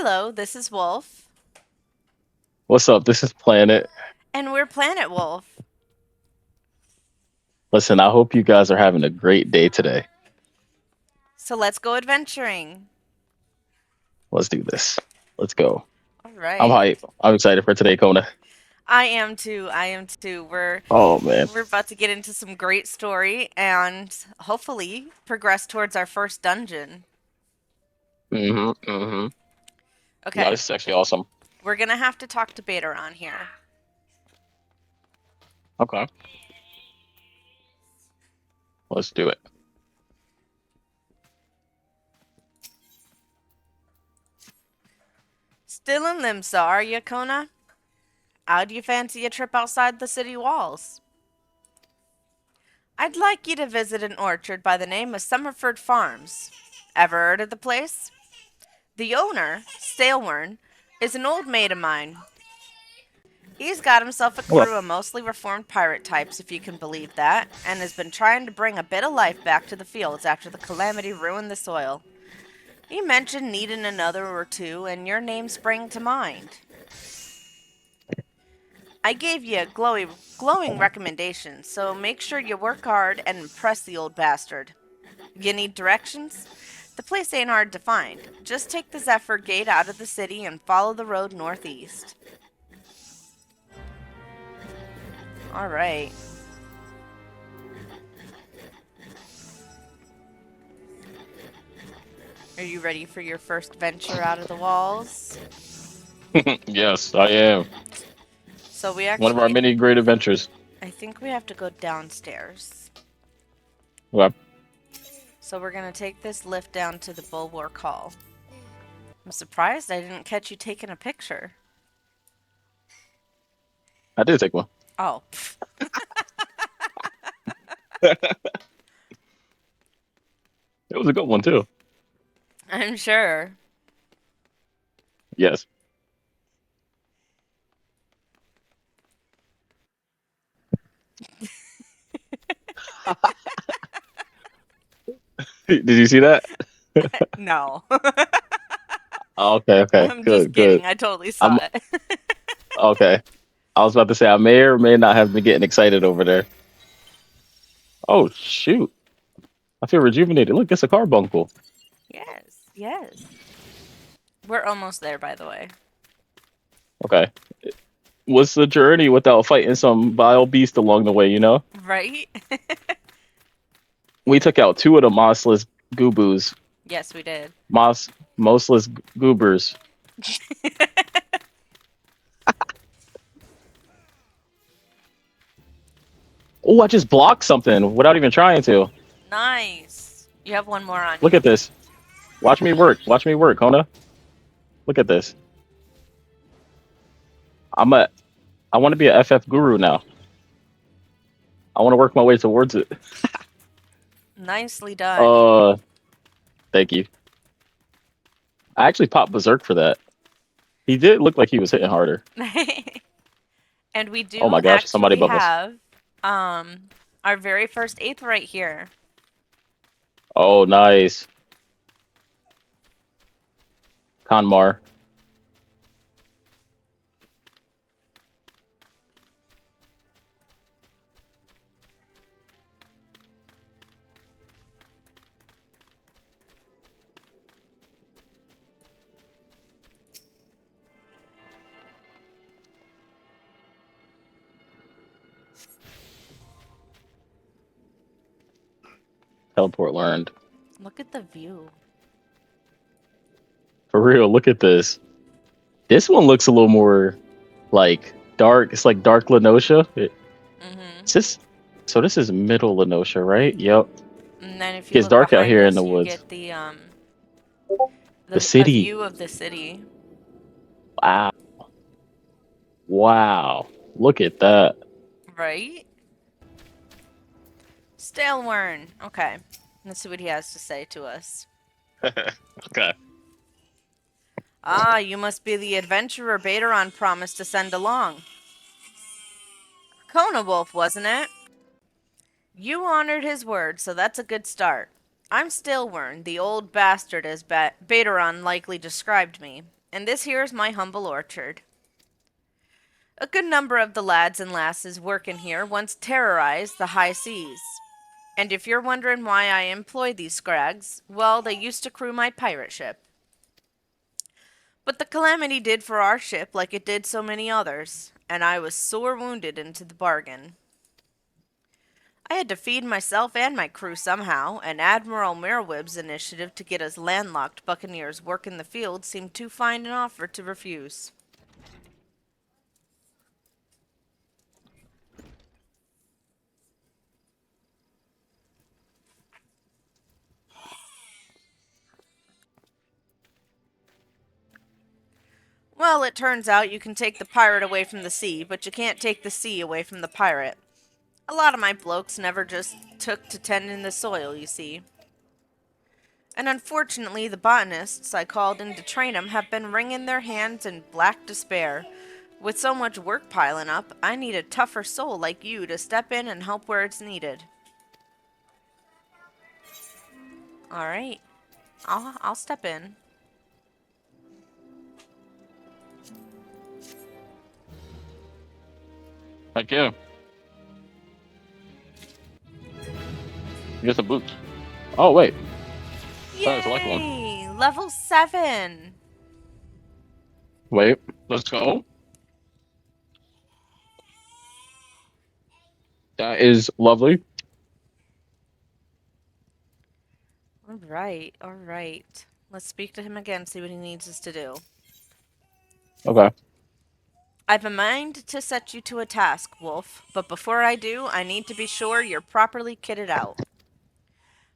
Hello, this is Wolf, What's up? This is Planet. and we're Planet Wolf. Listen, I hope you guys are having a great day today. So let's go adventuring. Let's do this. Let's go. All I'm right. hype. I'm excited for today, Kona. I am too. I am too. We're Oh man. we're about to get into some great story and hopefully progress towards our first dungeon. Mm-hmm. No, Okay. this is actually awesome. We're gonna have to talk to Baderon here. Okay. Let's do it. Still in Limsa, are you, Kona? How do you fancy a trip outside the city walls? I'd like you to visit an orchard by the name of Summerford Farms. Ever heard of the place? The owner, Stalewern, is an old mate of mine. He's got himself a Well, crew of mostly reformed pirate types, if you can believe that, and has been trying to bring a bit of life back to the fields after the calamity ruined the soil. He mentioned needing another or two, and your name sprang to mind. I gave you a glowing recommendation, so make sure you work hard and impress the old bastard. You need directions? The place ain't hard to find. Just take the Zephyr Gate out of the city and follow the road northeast. All right. Are you ready for your first venture out of the walls? yes, I am. So we One of our actually, many great adventures. I think we have to go downstairs. Well, So we're gonna take this lift down to the Bulwark Hall. I'm surprised I didn't catch you taking a picture. I did take one. Oh, it was a good one too. I'm sure. Yes. Did you see that? No. Oh, okay, okay. I'm just Good, good. kidding. I totally saw I'm it. okay. I was about to say I may or may not have been getting excited over there. Oh shoot. I feel rejuvenated. Look, it's a carbuncle. Yes, yes. We're almost there, by the way. Okay. What's the journey without fighting some vile beast along the way, you know? Right? We took out two of the mossless goobos. Yes, we did. Moss mossless goobers. Oh, I just blocked something without even trying to. Nice. You have one more on Look you. at this. Watch me work. Watch me work, Kona. Look at this. I'm a I want to be a FF guru now. I want to work my way towards it. Nicely done. Uh, thank you. I actually popped Berserk for that. He did look like he was hitting harder. And we Oh do my gosh, somebody actually above us. have our very first eighth right here. Oh, nice. Kanmar. Teleport learned. Look at the view. For real, look at this. This one looks a little more like dark. It's like dark Lenosha. Mm-hmm. It's just so this is middle Lenosha, right? Yep. And then if you Gets look dark out behind here in the us, you woods. get The a city. view of the city. Wow. Wow. Look at that. Right? Stalewern. Okay. Let's see what he has to say to us. Okay. Ah, you must be the adventurer Baderon promised to send along. Kona Wolf, wasn't it? You honored his word, so that's a good start. I'm Stilwern, the old bastard as Baderon likely described me, and this here is my humble orchard. A good number of the lads and lasses working here once terrorized the high seas. And if you're wondering why I employ these scrags, well, they used to crew my pirate ship. But the calamity did for our ship like it did so many others, and I was sore wounded into the bargain. I had to feed myself and my crew somehow, and Admiral Merriweb's initiative to get us landlocked buccaneers work in the field seemed too fine an offer to refuse. Well, it turns out you can take the pirate away from the sea, but you can't take the sea away from the pirate. A lot of my blokes never just took to tending the soil, you see. And unfortunately, the botanists I called in to train 'em have been wringing their hands in black despair. With so much work piling up, I need a tougher soul like you to step in and help where it's needed. Alright, I'll step in. Heck yeah. Get some boots. Oh wait, sorry, select one. Yay! Level 7! Wait, let's go. That is lovely. Alright, alright. Let's speak to him again, see what he needs us to do. Okay. I've a mind to set you to a task, Wolf, but before I do, I need to be sure you're properly kitted out.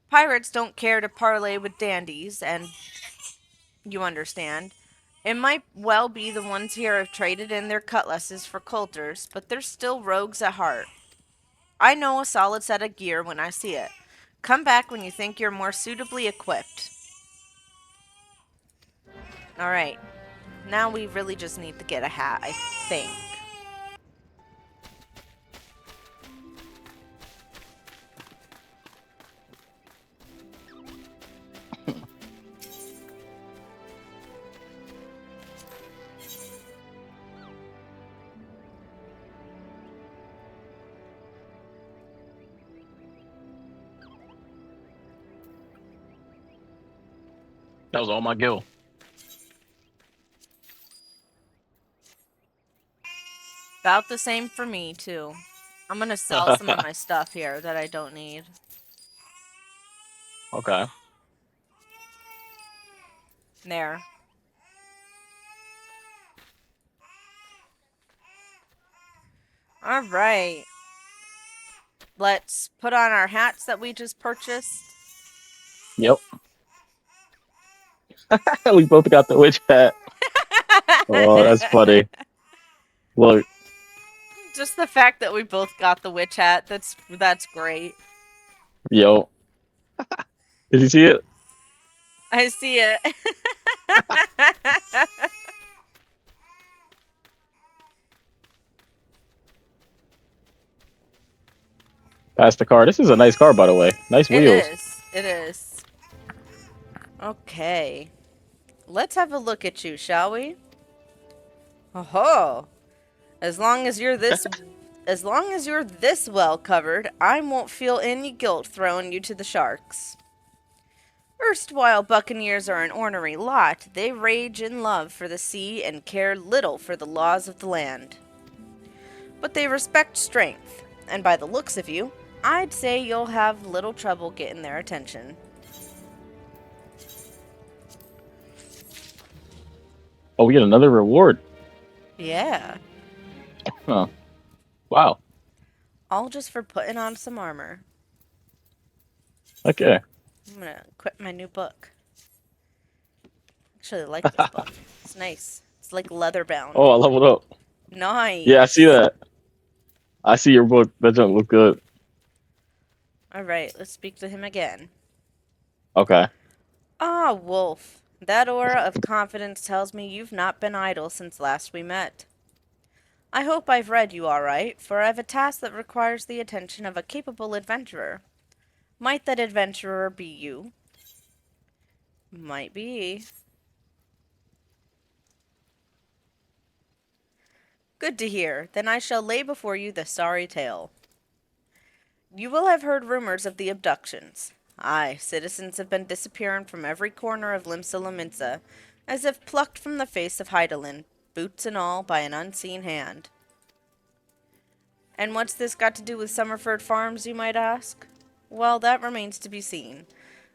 Pirates don't care to parley with dandies, and you understand. It might well be the ones here have traded in their cutlasses for coulters, but they're still rogues at heart. I know a solid set of gear when I see it. Come back when you think you're more suitably equipped. Alright, now we really just need to get a hat, I think. That was all my gil. About the same for me, too. I'm gonna sell some of my stuff here that I don't need. Okay. There. Alright. Let's put on our hats that we just purchased. Yep. We both got the witch hat. Oh, that's funny. Look, Just the fact that we both got the witch hat, that's great. yo. Did you see it? I see it. Pass the car. This is a nice car, by the way. Nice It wheels. is. It is. Okay. Let's have a look at you, shall we? Oh, as long as you're this well covered, I won't feel any guilt throwing you to the sharks. Erstwhile buccaneers are an ornery lot. They rage in love for the sea and care little for the laws of the land. But they respect strength, and by the looks of you, I'd say you'll have little trouble getting their attention. Oh, we get another reward. Yeah. Huh. Wow. All just for putting on some armor. Okay. I'm gonna quit my new book. Actually, I like this book. It's nice. It's like leather bound. Oh, I leveled up. Nice. Yeah, I see that. I see your book. That doesn't look good. Alright, let's speak to him again. Okay. Ah, Wolf. That aura of confidence tells me you've not been idle since last we met. I hope I've read you all right, for I have a task that requires the attention of a capable adventurer. Might that adventurer be you? Might be. Good to hear. Then I shall lay before you the sorry tale. You will have heard rumors of the abductions. Aye, citizens have been disappearing from every corner of Limsa Lominsa, as if plucked from the face of Hydaelyn, boots and all, by an unseen hand. And what's this got to do with Summerford Farms, you might ask? Well, that remains to be seen.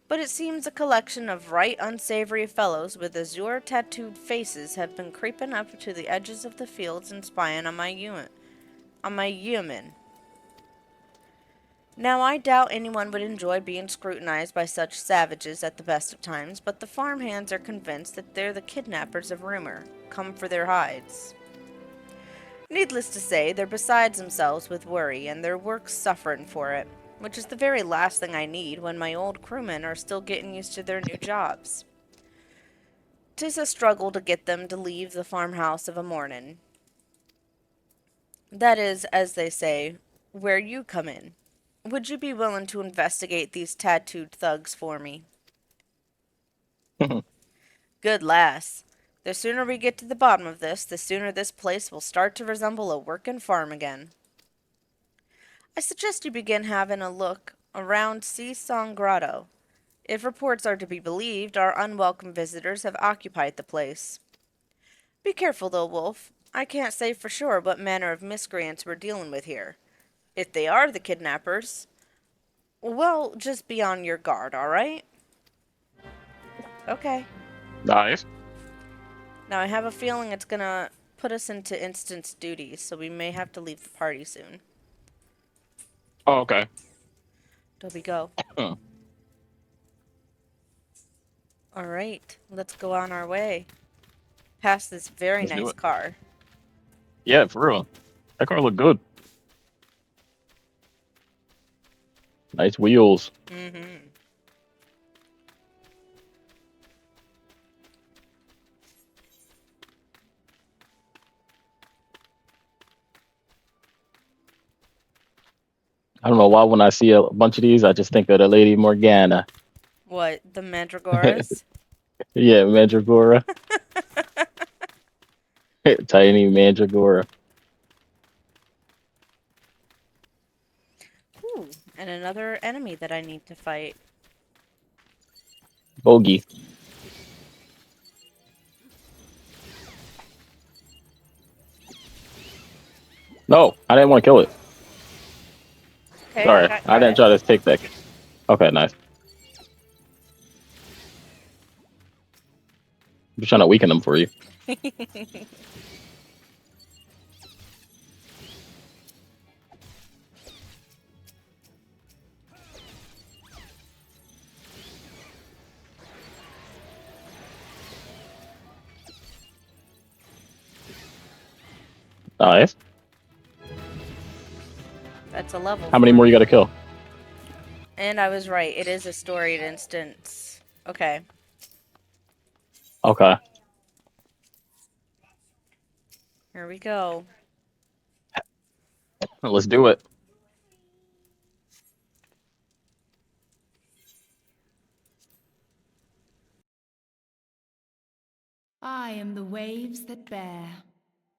But it seems a collection of right unsavory fellows with azure tattooed faces have been creeping up to the edges of the fields and spying on my yeomen. Now, I doubt anyone would enjoy being scrutinized by such savages at the best of times, but the farmhands are convinced that they're the kidnappers of rumor, come for their hides. Needless to say, they're beside themselves with worry, and their work's suffering for it, which is the very last thing I need when my old crewmen are still getting used to their new jobs. 'Tis a struggle to get them to leave the farmhouse of a mornin'. That is, as they say, where you come in. Would you be willing to investigate these tattooed thugs for me? Good lass. The sooner we get to the bottom of this, the sooner this place will start to resemble a workin' farm again. I suggest you begin having a look around Sea Song Grotto. If reports are to be believed, our unwelcome visitors have occupied the place. Be careful, though, Wolf. I can't say for sure what manner of miscreants we're dealing with here. If they are the kidnappers, well, just be on your guard, all right? Okay. Nice. Now, I have a feeling it's gonna put us into instance duties, so we may have to leave the party soon. Oh, okay. Do we go? Huh. All right, let's go on our way. Past this very Let's do nice it. car. Yeah, for real. That car looked good. Nice wheels. Mm-hmm. I don't know why when I see a bunch of these, I just think of the Lady Morgana. What, the Mandragoras? Yeah, Mandragora. Tiny Mandragora. Ooh, and another enemy that I need to fight. Bogey. No, I didn't want to kill it. Okay, I Sorry, got I didn't credit. try to take that. Okay, nice. I'm just trying to weaken them for you. Nice. That's a level How many for more you got you. to kill? And I was right, it is a storied instance. Okay. Okay. Here we go. Let's do it. I am the waves that bear,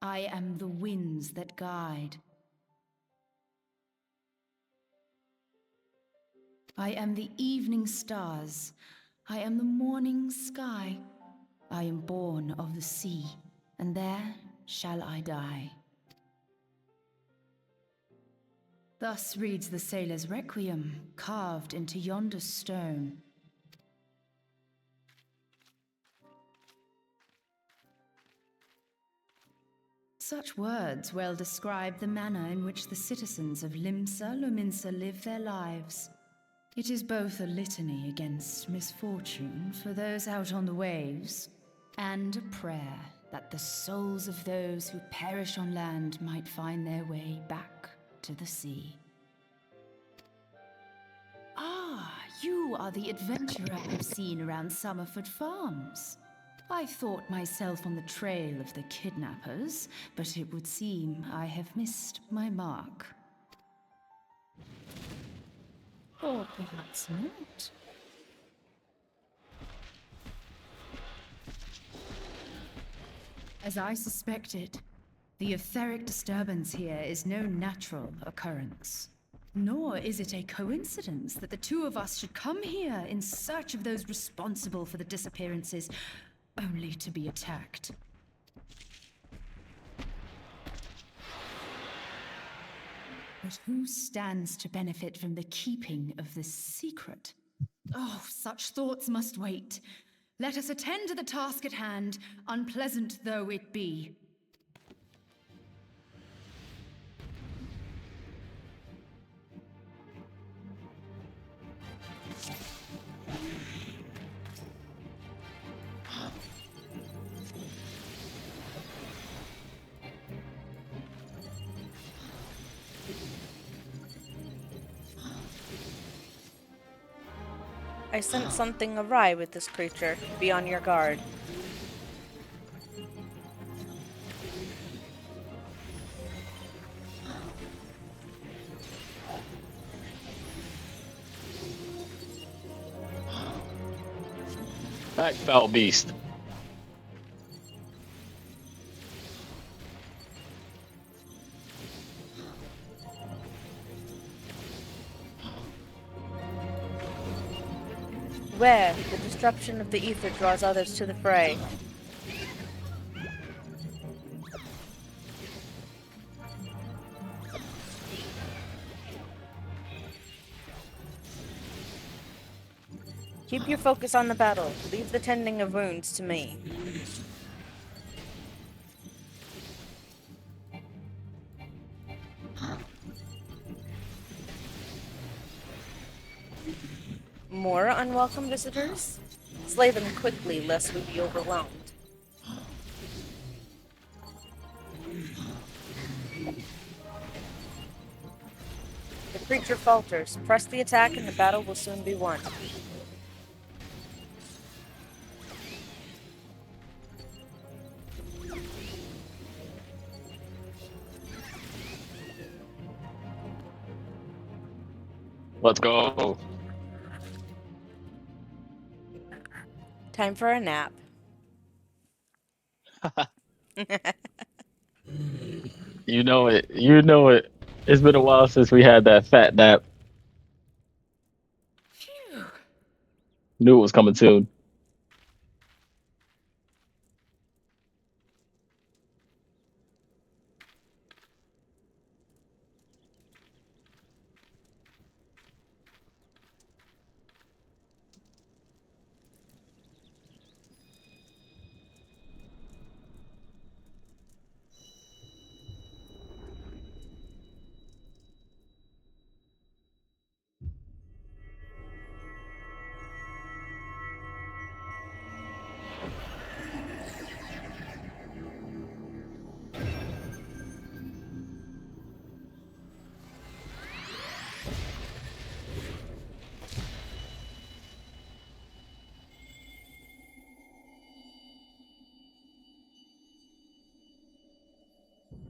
I am the winds that guide. I am the evening stars, I am the morning sky. I am born of the sea, and there shall I die. Thus reads the sailor's requiem, carved into yonder stone. Such words well describe the manner in which the citizens of Limsa Lominsa live their lives. It is both a litany against misfortune for those out on the waves, and a prayer that the souls of those who perish on land might find their way back to the sea. Ah, you are the adventurer I've seen around Summerford Farms. I thought myself on the trail of the kidnappers, but it would seem I have missed my mark. Or perhaps not. As I suspected, The etheric disturbance here is no natural occurrence. Nor is it a coincidence that the two of us should come here in search of those responsible for the disappearances, only to be attacked. But who stands to benefit from the keeping of this secret? Oh, such thoughts must wait. Let us attend to the task at hand, unpleasant though it be. I sense something awry with this creature. Be on your guard. Back, foul beast. Where the disruption of the ether draws others to the fray. Keep your focus on the battle. Leave the tending of wounds to me. More unwelcome visitors? Slay them quickly, lest we be overwhelmed. The creature falters. Press the attack and the battle will soon be won. Let's go. Time for a nap. You know it. You know it. It's been a while since we had that fat nap. Phew. Knew it was coming soon.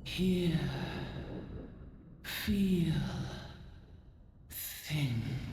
Hear, feel, think.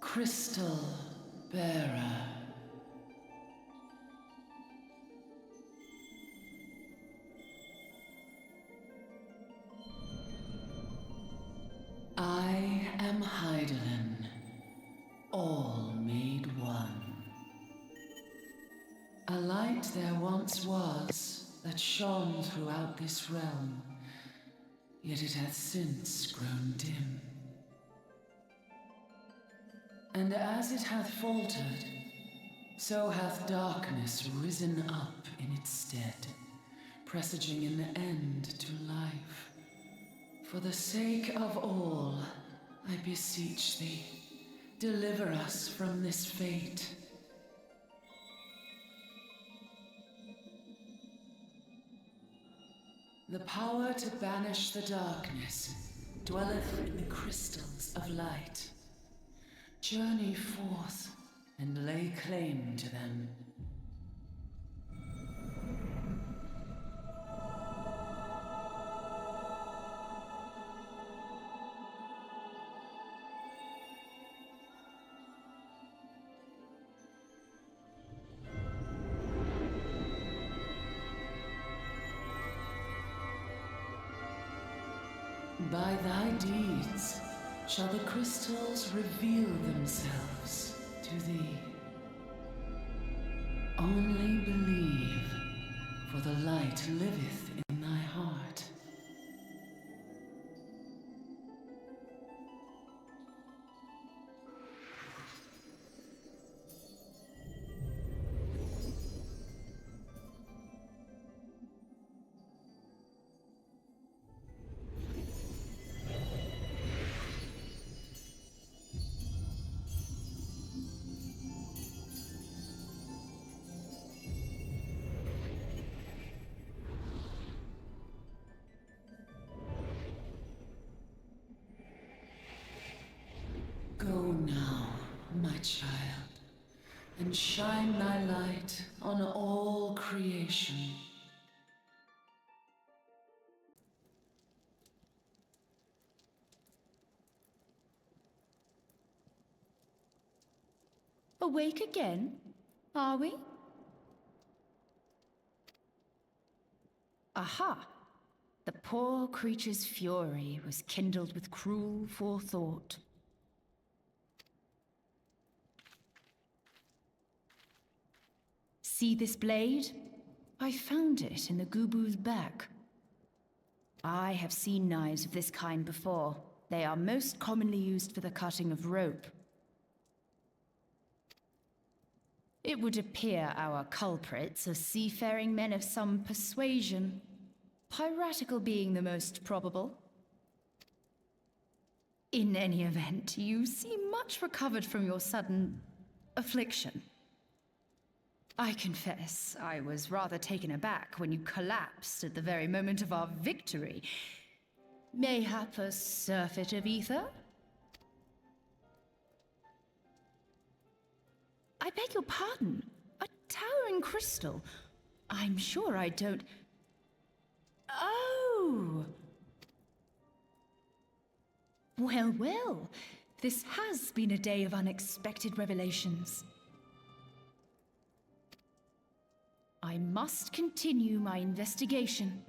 Crystal bearer. I am Heidelin, all made one. A light there once was that shone throughout this realm, yet it hath since grown dim. And as it hath faltered, so hath darkness risen up in its stead, presaging an end to life. For the sake of all, I beseech thee, deliver us from this fate. The power to banish the darkness dwelleth in the crystals of light. Journey forth and lay claim to them. By thy deeds shall the crystals reveal themselves to thee. Only believe, for the light liveth in thy heart. Go now, my child, and shine thy light on all creation. Awake again? Are we? Aha! The poor creature's fury was kindled with cruel forethought. See this blade? I found it in the Gubu's back. I have seen knives of this kind before. They are most commonly used for the cutting of rope. It would appear our culprits are seafaring men of some persuasion, piratical being the most probable. In any event, you seem much recovered from your sudden affliction. I confess, I was rather taken aback when you collapsed at the very moment of our victory. Mayhap a surfeit of ether? I beg your pardon. A towering crystal. I'm sure I don't... Oh! Well, well. This has been a day of unexpected revelations. I must continue my investigation.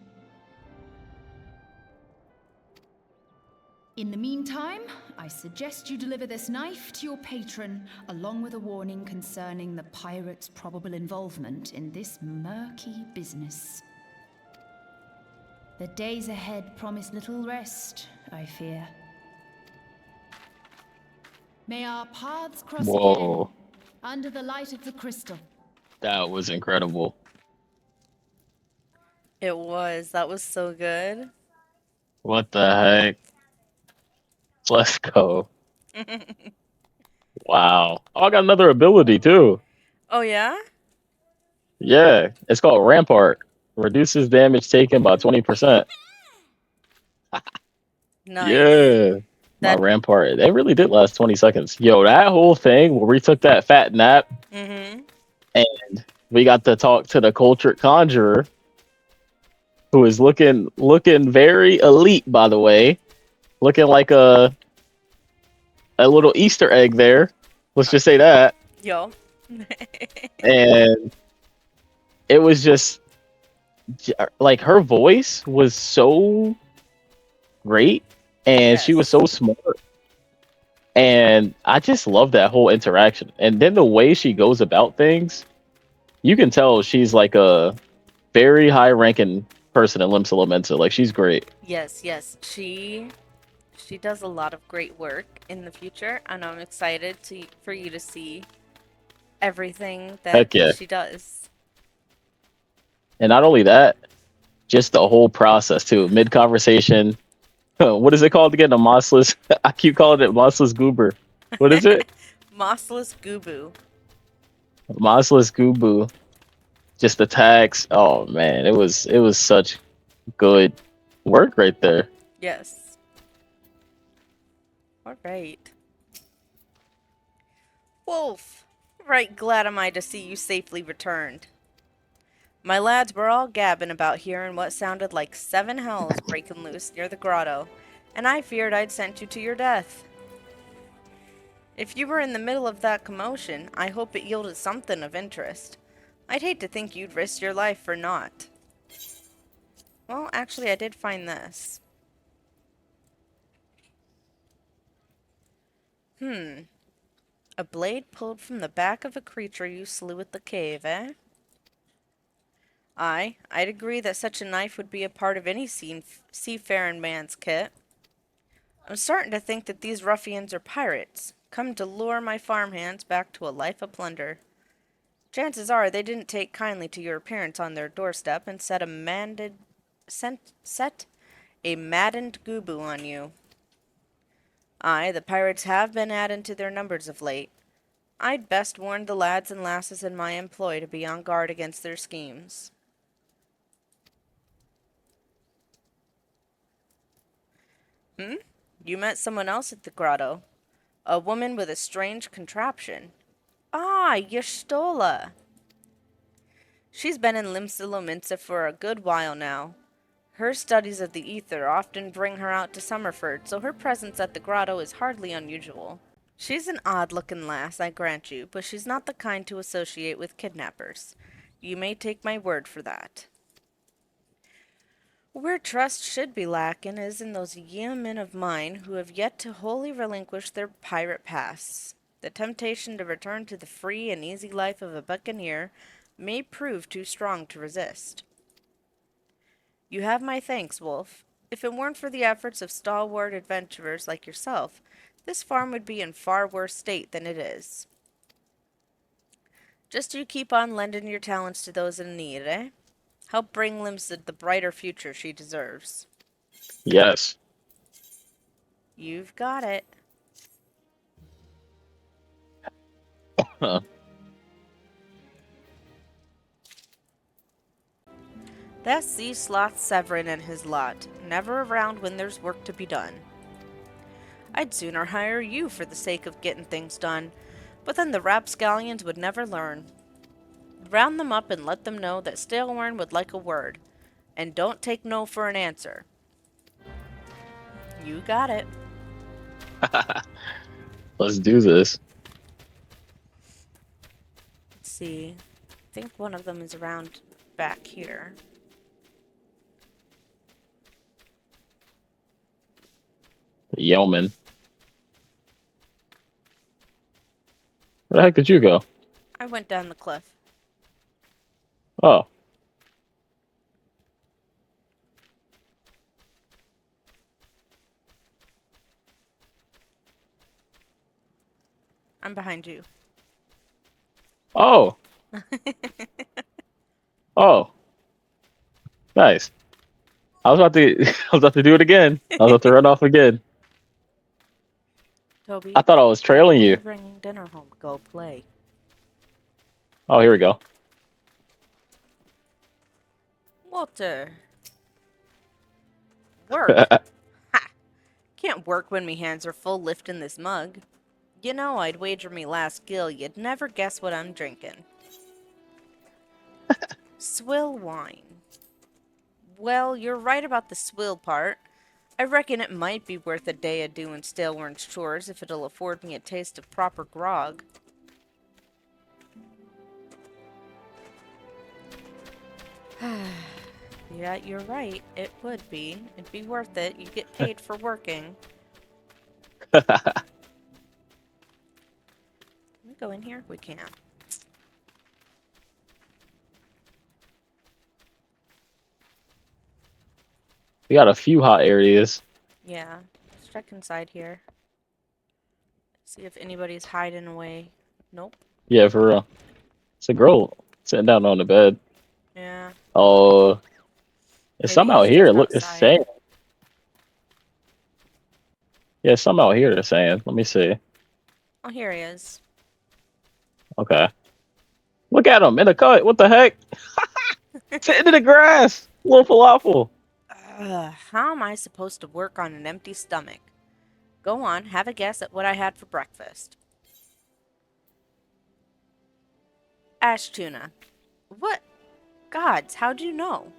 In the meantime, I suggest you deliver this knife to your patron, along with a warning concerning the pirate's probable involvement in this murky business. The days ahead promise little rest, I fear. May our paths cross again, Whoa, under the light of the crystal. that was incredible. It was. That was so good. What the heck? Let's go. Wow. Oh, I got another ability too. Oh, yeah? Yeah, it's called Rampart. Reduces damage taken by 20%. Nice. Yeah. My That. Rampart. They really did last 20 seconds. Yo, that whole thing where we took that fat nap Mm-hmm. and we got to talk to the cultured conjurer, who is looking very elite, by the way. Looking like a little Easter egg there. Let's just say that. Yo. And it was just like her voice was so great and she was Yes. so smart. And I just love that whole interaction. And then the way she goes about things, you can tell she's like a very high ranking person in Limsa Lomensa. Like she's great. Yes, yes. She does a lot of great work in the future, and I'm excited for you to see everything that Heck yeah. she does. And not only that, just the whole process too. Mid conversation. What is it called again? The mossless. I keep calling it mossless goober. What is it? Mossless Gubu. Mossless Gubu. Just attacks. Oh man, it was such Good work right there. Yes. All right. Wolf! Right glad am I to see you safely returned. My lads were all gabbing about hearing what sounded like 7 hells breaking loose near the grotto, and I feared I'd sent you to your death. If you were in the middle of that commotion, I hope it yielded something of interest. I'd hate to think you'd risk your life for naught. Well, actually, I did find this. A blade pulled from the back of a creature you slew at the cave, eh? Aye, I'd agree that such a knife would be a part of any seafaring man's kit. I'm starting to think that these ruffians are pirates, come to lure my farmhands back to a life of plunder. Chances are they didn't take kindly to your appearance on their doorstep and set a maddened gooboo on you. Aye, the pirates have been adding to their numbers of late. I'd best warn the lads and lasses in my employ to be on guard against their schemes. You met someone else at the grotto. A woman with a strange contraption. Ah, Y'shtola. She's been in Limsa for a good while now. Her studies of the ether often bring her out to Summerford, so her presence at the grotto is hardly unusual. She's an odd-looking lass, I grant you, but she's not the kind to associate with kidnappers. You may take my word for that. Where trust should be lacking is in those yeomen of mine who have yet to wholly relinquish their pirate pasts. The temptation to return to the free and easy life of a buccaneer may prove too strong to resist. You have my thanks, Wolf. If it weren't for the efforts of stalwart adventurers like yourself, this farm would be in far worse state than it is. Just you keep on lending your talents to those in need, eh? Help bring Limsa the brighter future she deserves. Yes. You've got it. Huh. That's sea sloth Severin and his lot, never around when there's work to be done. I'd sooner hire you for the sake of getting things done, but then the rapscallions would never learn. Round them up and let them know that Staleworn would like a word, and don't take no for an answer. You got it. Let's do this. Let's see. I think one of them is around back here. Yeoman. Where the heck did you go? I went down the cliff. Oh. I'm behind you. Oh. Oh. Nice. I was about to I was about to do it again. I was about to run off again. Toby, I thought I was trailing you. bringing dinner home. Go play. Oh, here we go. Walter. Work. Ha! Can't work when me hands are full lifting this mug. You know, I'd wager me last gill you'd never guess what I'm drinking. Swill wine. Well, you're right about the swill part. I reckon it might be worth a day of doing Staleworn's chores if it'll afford me a taste of proper grog. Yeah, you're right. It would be. It'd be worth it. You get paid for working. Can we go in here? We can. We got a few hot areas. Yeah. Let's check inside here. See if anybody's hiding away. Nope. Yeah, for real. It's a girl sitting down on the bed. Yeah. Oh, it's some Maybe out he's here. just Look, it's outside. sand. Yeah, some out here. They're saying. Let me see. Oh, here he is. Okay. Look at him in the cut. What the heck? Sitting in the grass. Little falafel. How am I supposed to work on an empty stomach? Go on, have a guess at what I had for breakfast. Ash tuna. What? Gods, how'd you know?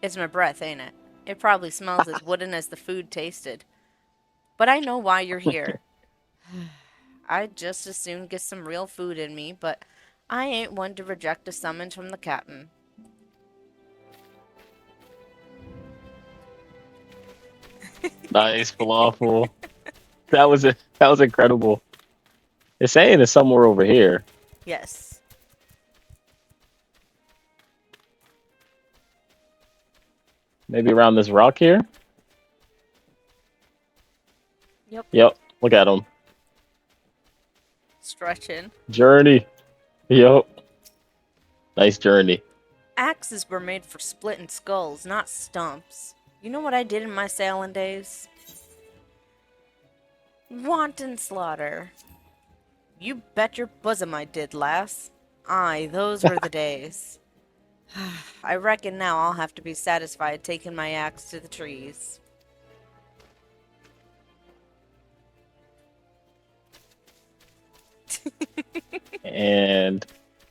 It's my breath, ain't it? It probably smells as wooden as the food tasted. But I know why you're here. I'd just as soon get some real food in me, but I ain't one to reject a summons from the captain. Nice falafel. That was incredible. It's saying it's somewhere over here. Yes. Maybe around this rock here? Yep. Yep. Look at him. Stretching. Journey. Yep. Nice journey. Axes were made for splitting skulls, not stumps. You know what I did in my sailing days? Wanton slaughter. You bet your bosom I did, lass. Aye, those were the days. I reckon now I'll have to be satisfied taking my axe to the trees. And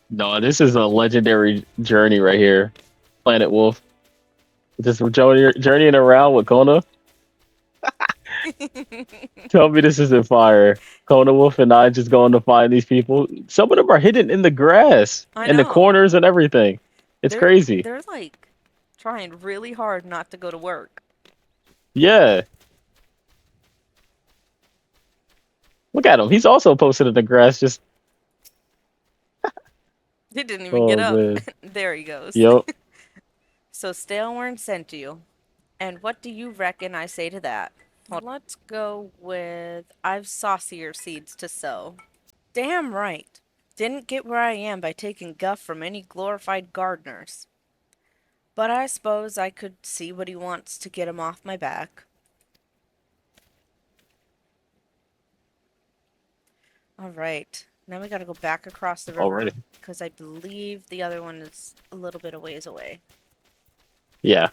no, this is a legendary journey right here. Planet Wolf. Just journeying around with Kona. Tell me this isn't fire. Kona Wolf and I just going to find these people. Some of them are hidden in the grass, I in the know. corners and everything. It's crazy. They're like trying really hard not to go to work. Yeah. Look at him. He's also posted in the grass. Just He didn't even get oh up. man. There he goes. Yep. So Staleworm sent you. And what do you reckon I say to that? Let's go with I've saucier seeds to sow. Damn right. Didn't get where I am by taking guff from any glorified gardeners. But I suppose I could see what he wants to get him off my back. Alright. Now we gotta go back across the river. Already. Because I believe the other one is a little bit of ways away. Yeah.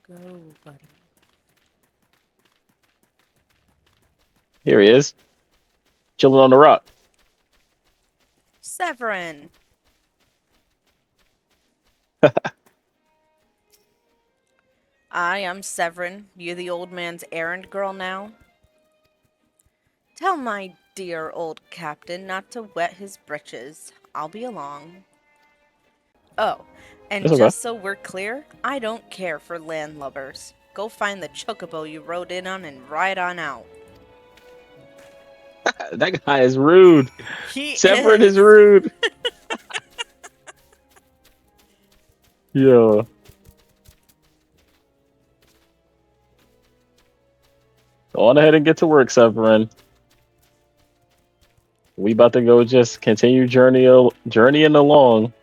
Go, buddy. Here he is. Chilling on the rock. Severin! I am Severin. You the old man's errand girl now? Tell my dear old captain not to wet his britches. I'll be along. Oh, and It's okay. just so we're clear, I don't care for landlubbers. Go find the chocobo you rode in on and ride on out. That guy is rude. He Severin is is. rude. Yeah. Go on ahead and get to work, Severin. We about to go just continue journeying along.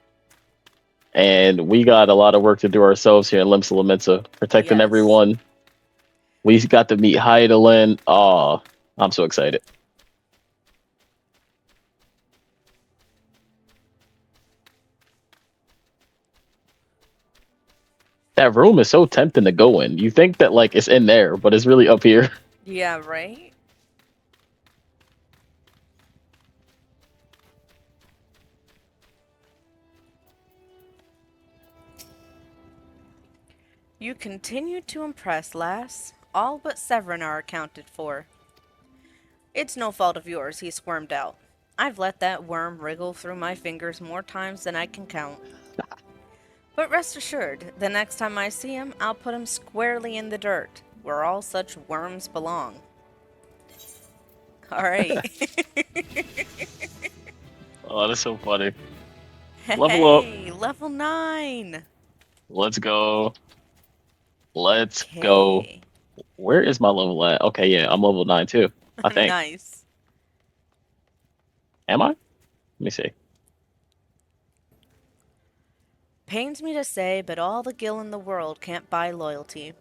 And we got a lot of work to do ourselves here in Limsa Lominsa, protecting Yes. everyone. We got to meet Heidelin. Oh, I'm so excited. That room is so tempting to go in. You think that like it's in there, but it's really up here. Yeah, right? You continue to impress, lass. All but Severin are accounted for. It's no fault of yours he squirmed out. I've let that worm wriggle through my fingers more times than I can count. But rest assured, the next time I see him, I'll put him squarely in the dirt, where all such worms belong. Alright. Oh, that's so funny. Level up. Hey, level 9! Let's go. Let's go. Okay. Where is my level at? Okay, yeah, I'm level 9 too. I think. Nice. Am I? Let me see. Pains me to say, but all the gil in the world can't buy loyalty.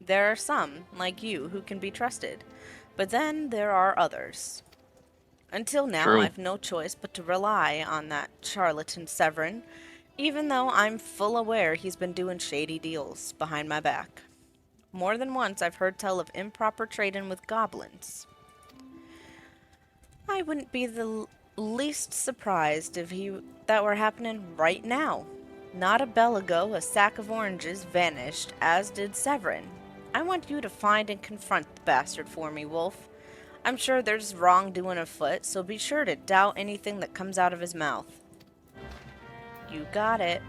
There are some, like you, who can be trusted, but then there are others. Until now, True. I've no choice but to rely on that charlatan Severin, even though I'm full aware he's been doing shady deals behind my back. More than once, I've heard tell of improper trading with goblins. I wouldn't be the least surprised if that were happening right now. Not a bell ago, a sack of oranges vanished, as did Severin. I want you to find and confront the bastard for me, Wolf. I'm sure there's wrongdoing afoot, so be sure to doubt anything that comes out of his mouth. You got it.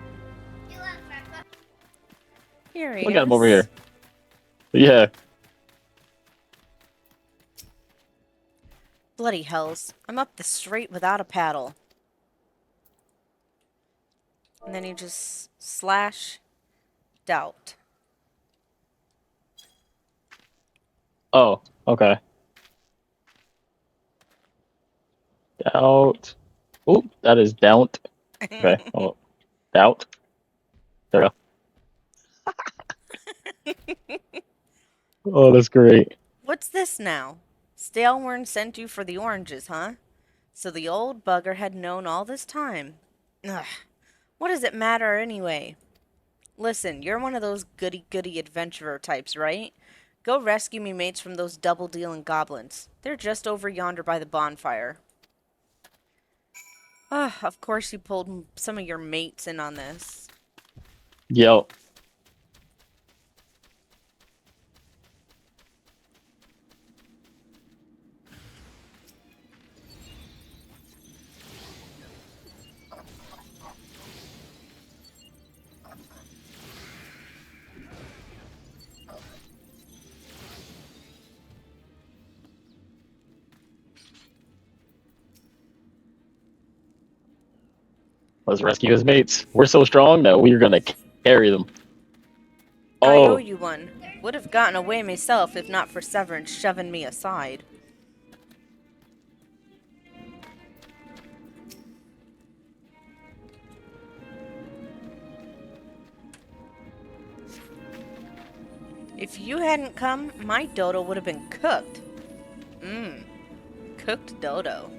Here he Look at him over here. is. Yeah. Bloody hells. I'm up the street without a paddle. And then you just slash doubt. Oh, okay. Doubt. Oop, that is doubt. Okay. Oh, doubt. There we go. Oh, that's great. What's this now? Stalewern sent you for the oranges, huh? So the old bugger had known all this time. Ugh. What does it matter anyway? Listen, you're one of those goody-goody adventurer types, right? Go rescue me mates from those double-dealing goblins. They're just over yonder by the bonfire. Ah, of course you pulled some of your mates in on this. Yo. Let's rescue his mates. We're so strong that we're gonna carry them. I owe Oh, you one. Would have gotten away myself if not for Severin shoving me aside. If you hadn't come, my dodo would have been cooked. Mmm. Cooked dodo.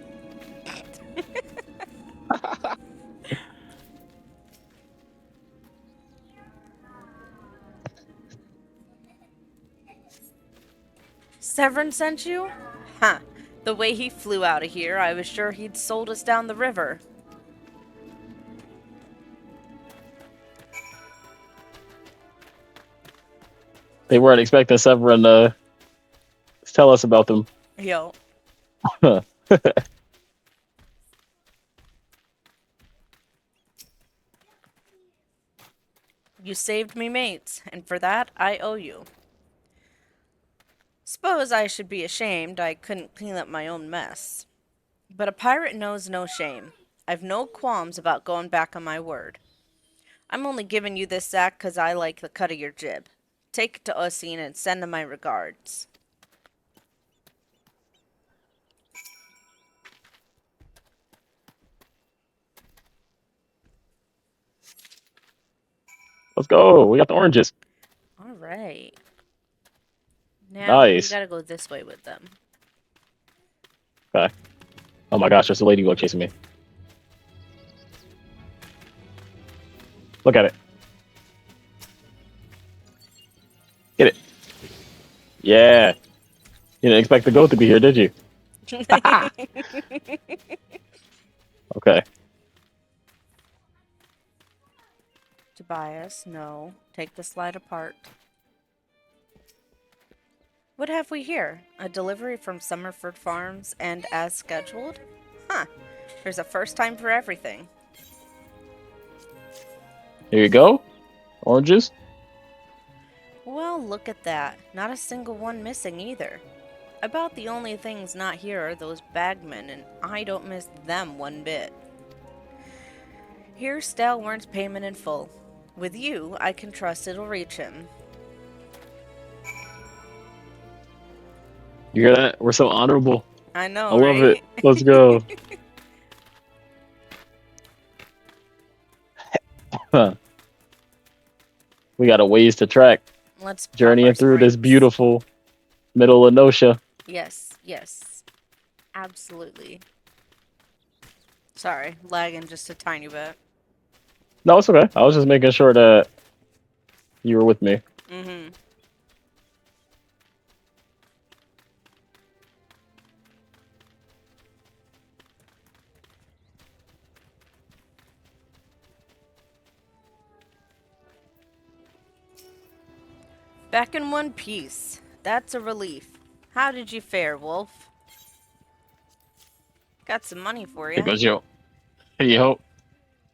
Severin sent you? Huh. The way he flew out of here, I was sure he'd sold us down the river. they weren't expecting Severin to tell us about them. Yo. You saved me mates, and for that, I owe you. Suppose I should be ashamed I couldn't clean up my own mess. But a pirate knows no shame. I've no qualms about going back on my word. I'm only giving you this sack 'cause I like the cut of your jib. Take it to Ussine and send him my regards. Let's go. We got the oranges. Alright. Now Nice. we gotta go this way with them. Okay. Oh my gosh, there's a ladybug chasing me. Look at it. Get it. Yeah. You didn't expect the goat to be here, did you? Okay. Tobias, no. Take the slide apart. What have we here? A delivery from Summerford Farms and as scheduled? Huh. There's a first time for everything. Here you go. Oranges. Well, look at that. Not a single one missing either. About the only things not here are those bagmen, and I don't miss them one bit. Here's Stalwern's payment in full. With you, I can trust it'll reach him. You hear that? We're so honorable. I know, I love right? it. Let's go. Huh. We got a ways to track. Let's pop Journeying our through this springs. beautiful middle of Nosha. Yes, yes. Absolutely. Sorry, lagging just a tiny bit. No, it's okay. I was just making sure that you were with me. Mm-hmm. Back in one piece. That's a relief. How did you fare, Wolf? Got some money for you. Because yo,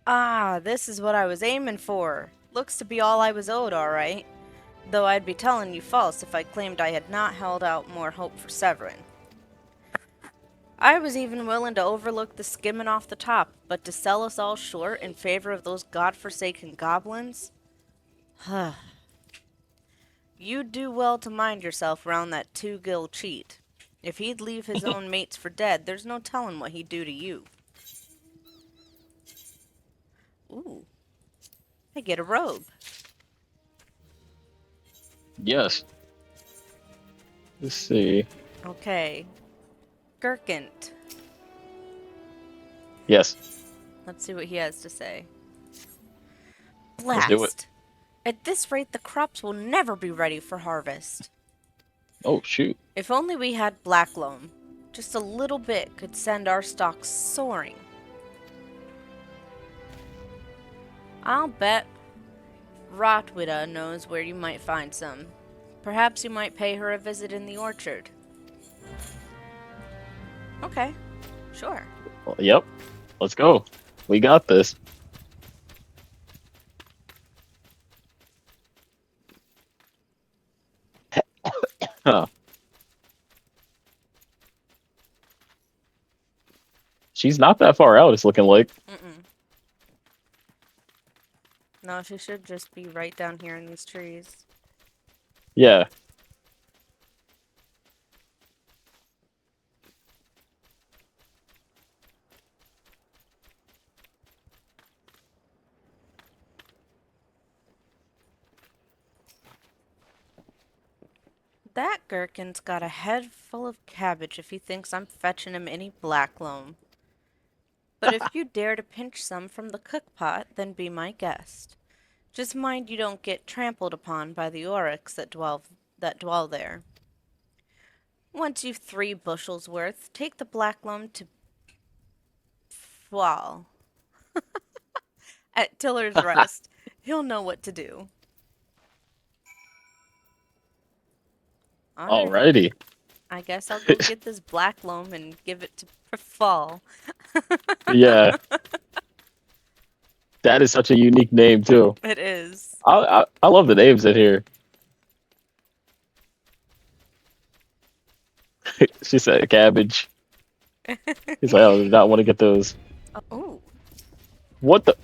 Ah, this is what I was aiming for. Looks to be all I was owed, alright. Though I'd be telling you false if I claimed I had not held out more hope for Severin. I was even willing to overlook the skimming off the top, but to sell us all short in favor of those godforsaken goblins? Huh. You'd do well to mind yourself round that two-gill cheat. If he'd leave his own mates for dead, there's no telling what he'd do to you. Ooh, I get a robe. yes. Let's see. Okay. Gherkint. Yes, Let's see what he has to say. let's do it. Blast! At this rate, the crops will never be ready for harvest. Oh shoot. If only we had black loam. Just a little bit could send our stocks soaring. I'll bet Rotwida knows where you might find some. Perhaps you might pay her a visit in the orchard. Okay, sure. Well, yep. Let's go. We got this. Huh. She's not that far out, it's looking like. Mm-mm. No, she should just be right down here in these trees. Yeah. That gherkin's got a head full of cabbage if he thinks I'm fetching him any black loam. But if you dare to pinch some from the cook pot, then be my guest. Just mind you don't get trampled upon by the oryx that dwell there. Once you've 3 bushels worth, take the black loam to Fwal at Tiller's Rest. He'll know what to do. Alright, Alrighty. I guess I'll go get this black loam and give it to Fall. Yeah. That is such a unique name too. It is. I love the names in here. She said cabbage. He's like, oh, I did not want to get those. Oh. What the?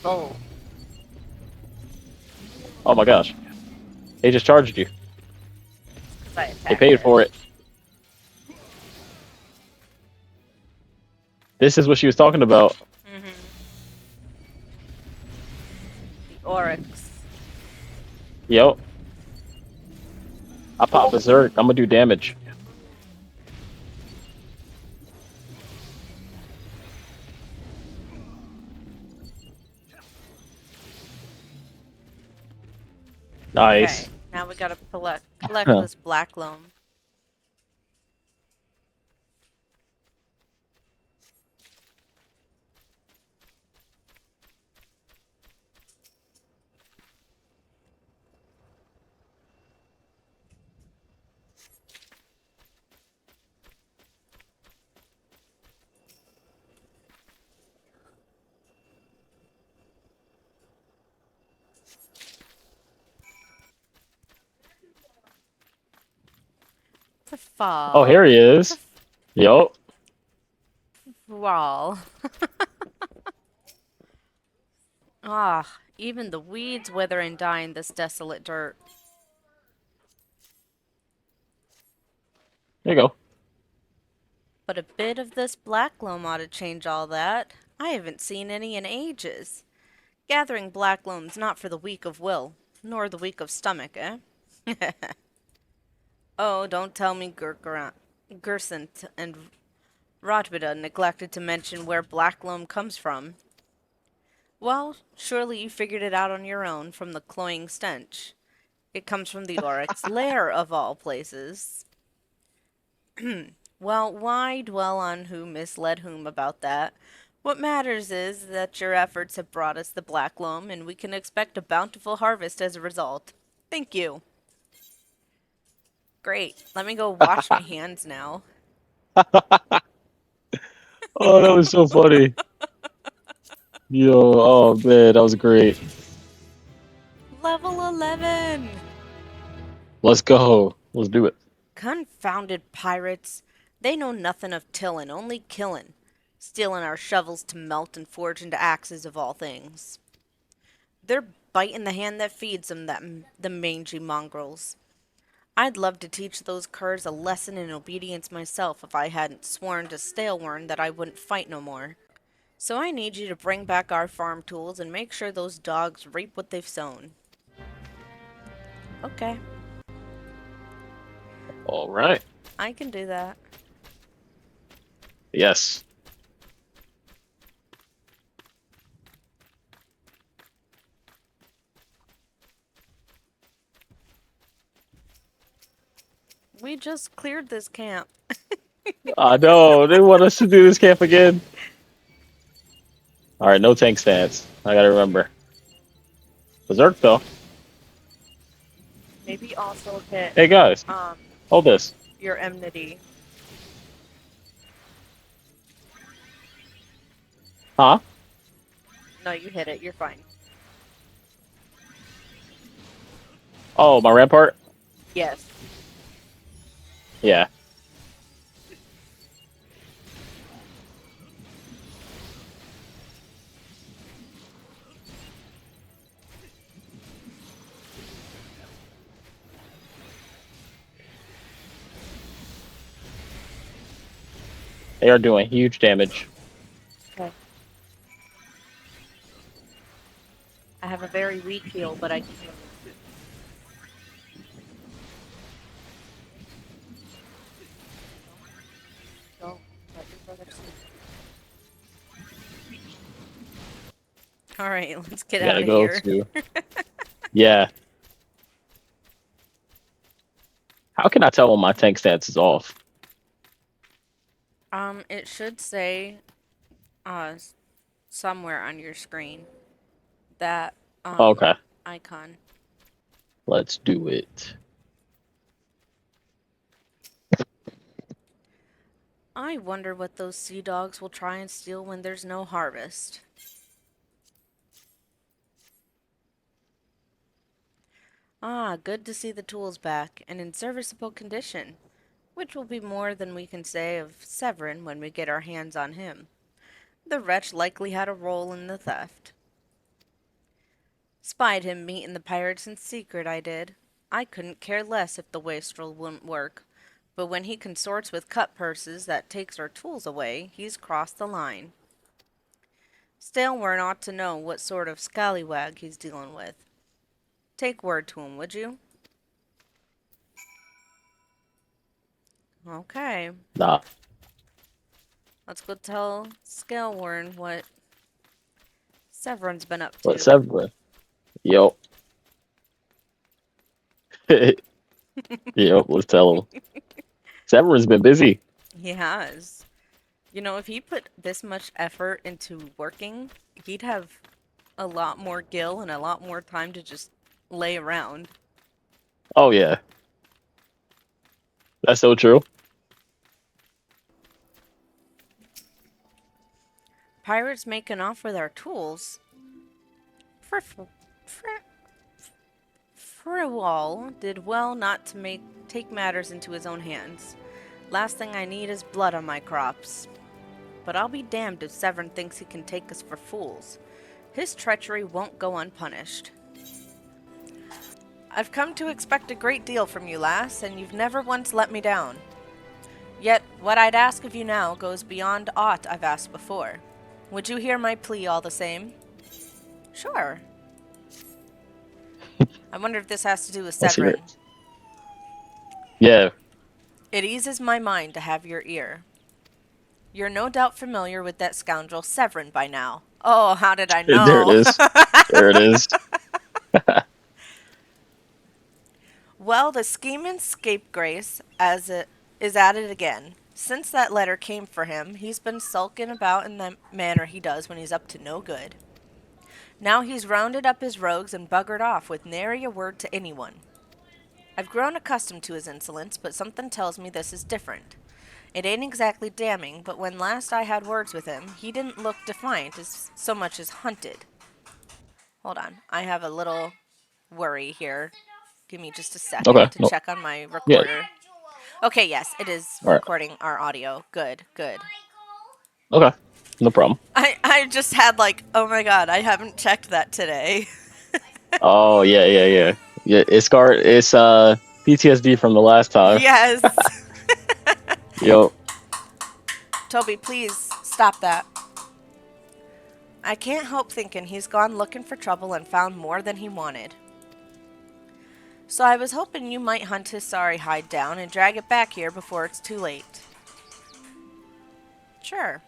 Oh. Oh my gosh. They just charged you. They paid for it. This is what she was talking about. Mm-hmm. The oryx. Yep. I pop berserk. I'm gonna do damage. Nice. Okay, now we gotta collect Huh. this black loam. To fall. Oh, here he is. Yup. Wall. Ah, even the weeds wither and die in this desolate dirt. There you go. But a bit of this black loam ought to change all that. I haven't seen any in ages. Gathering black loam's not for the weak of will, nor the weak of stomach, eh? Oh, don't tell me Gersant and Rodwida neglected to mention where black loam comes from. Well, surely you figured it out on your own from the cloying stench. It comes from the Oryx lair of all places. Well, why dwell on who misled whom about that? What matters is that your efforts have brought us the black loam, and we can expect a bountiful harvest as a result. Thank you. Great. Let me go wash my hands now. Oh, that was so funny. Yo, oh man, that was great. Level 11! Let's go. Let's do it. Confounded pirates. They know nothing of tillin', only killin'. Stealing our shovels to melt and forge into axes of all things. They're biting the hand that feeds them, the mangy mongrels. I'd love to teach those curs a lesson in obedience myself if I hadn't sworn to Stalewern that I wouldn't fight no more. So I need you to bring back our farm tools and make sure those dogs reap what they've sown. Okay, All right. I can do that. Yes. We just cleared this camp. I know. They want us to do this camp again. All right, no tank stats. I gotta remember. Berserk though. Maybe also hit Hey guys, um hold this. your enmity. Huh? No, you hit it. You're fine. Oh, my rampart. Yes. Yeah. They are doing huge damage. Okay. I have a very weak heal, but I can heal. Go. Let your brother sleep. All right, let's get We out gotta of go here. to. Yeah. How can I tell when my tank stats is off? It should say, somewhere on your screen that Okay. icon. Let's do it. I wonder what those sea dogs will try and steal when there's no harvest. Ah, good to see the tools back and in serviceable condition, which will be more than we can say of Severin when we get our hands on him. The wretch likely had a role in the theft. Spied him meeting the pirates in secret, I did. I couldn't care less if the wastrel wouldn't work, but when he consorts with cut purses that takes our tools away, he's crossed the line. Stalewern ought to know what sort of scallywag he's dealing with. Take word to him, would you? Okay, Nah. let's go tell Stalewern what Severin's been up What's to. up? Yo. Yo, let's tell him. Severin's been busy. He has. You know, if he put this much effort into working, he'd have a lot more gil and a lot more time to just lay around. Oh yeah. That's so true. Pirates making off with our tools. Friwall did well not to take matters into his own hands. Last thing I need is blood on my crops. But I'll be damned if Severin thinks he can take us for fools. His treachery won't go unpunished. I've come to expect a great deal from you, lass, and you've never once let me down. Yet, what I'd ask of you now goes beyond aught I've asked before. Would you hear my plea all the same? Sure. I wonder if this has to do with Let's hear Severin. it. Yeah. It eases my mind to have your ear. You're no doubt familiar with that scoundrel Severin by now. Oh, how did I There it know? is. There it is. Well, the scheming scapegrace as it is at it again. Since that letter came for him, he's been sulking about in the manner he does when he's up to no good. Now he's rounded up his rogues and buggered off with nary a word to anyone. I've grown accustomed to his insolence, but something tells me this is different. It ain't exactly damning, but when last I had words with him, he didn't look defiant as so much as hunted. Hold on, I have a little worry here. Give me just a Okay. second to No. check on my Yeah. recorder. Okay, yes, it is All right. recording our audio. Good, good. Okay. No problem. I just had like, oh my god, I haven't checked that today. Oh yeah, yeah, yeah. Yeah, it's PTSD from the last time. Yes. Yo. Toby, please stop that. I can't help thinking he's gone looking for trouble and found more than he wanted. So I was hoping you might hunt his sorry hide down and drag it back here before it's too late. Sure.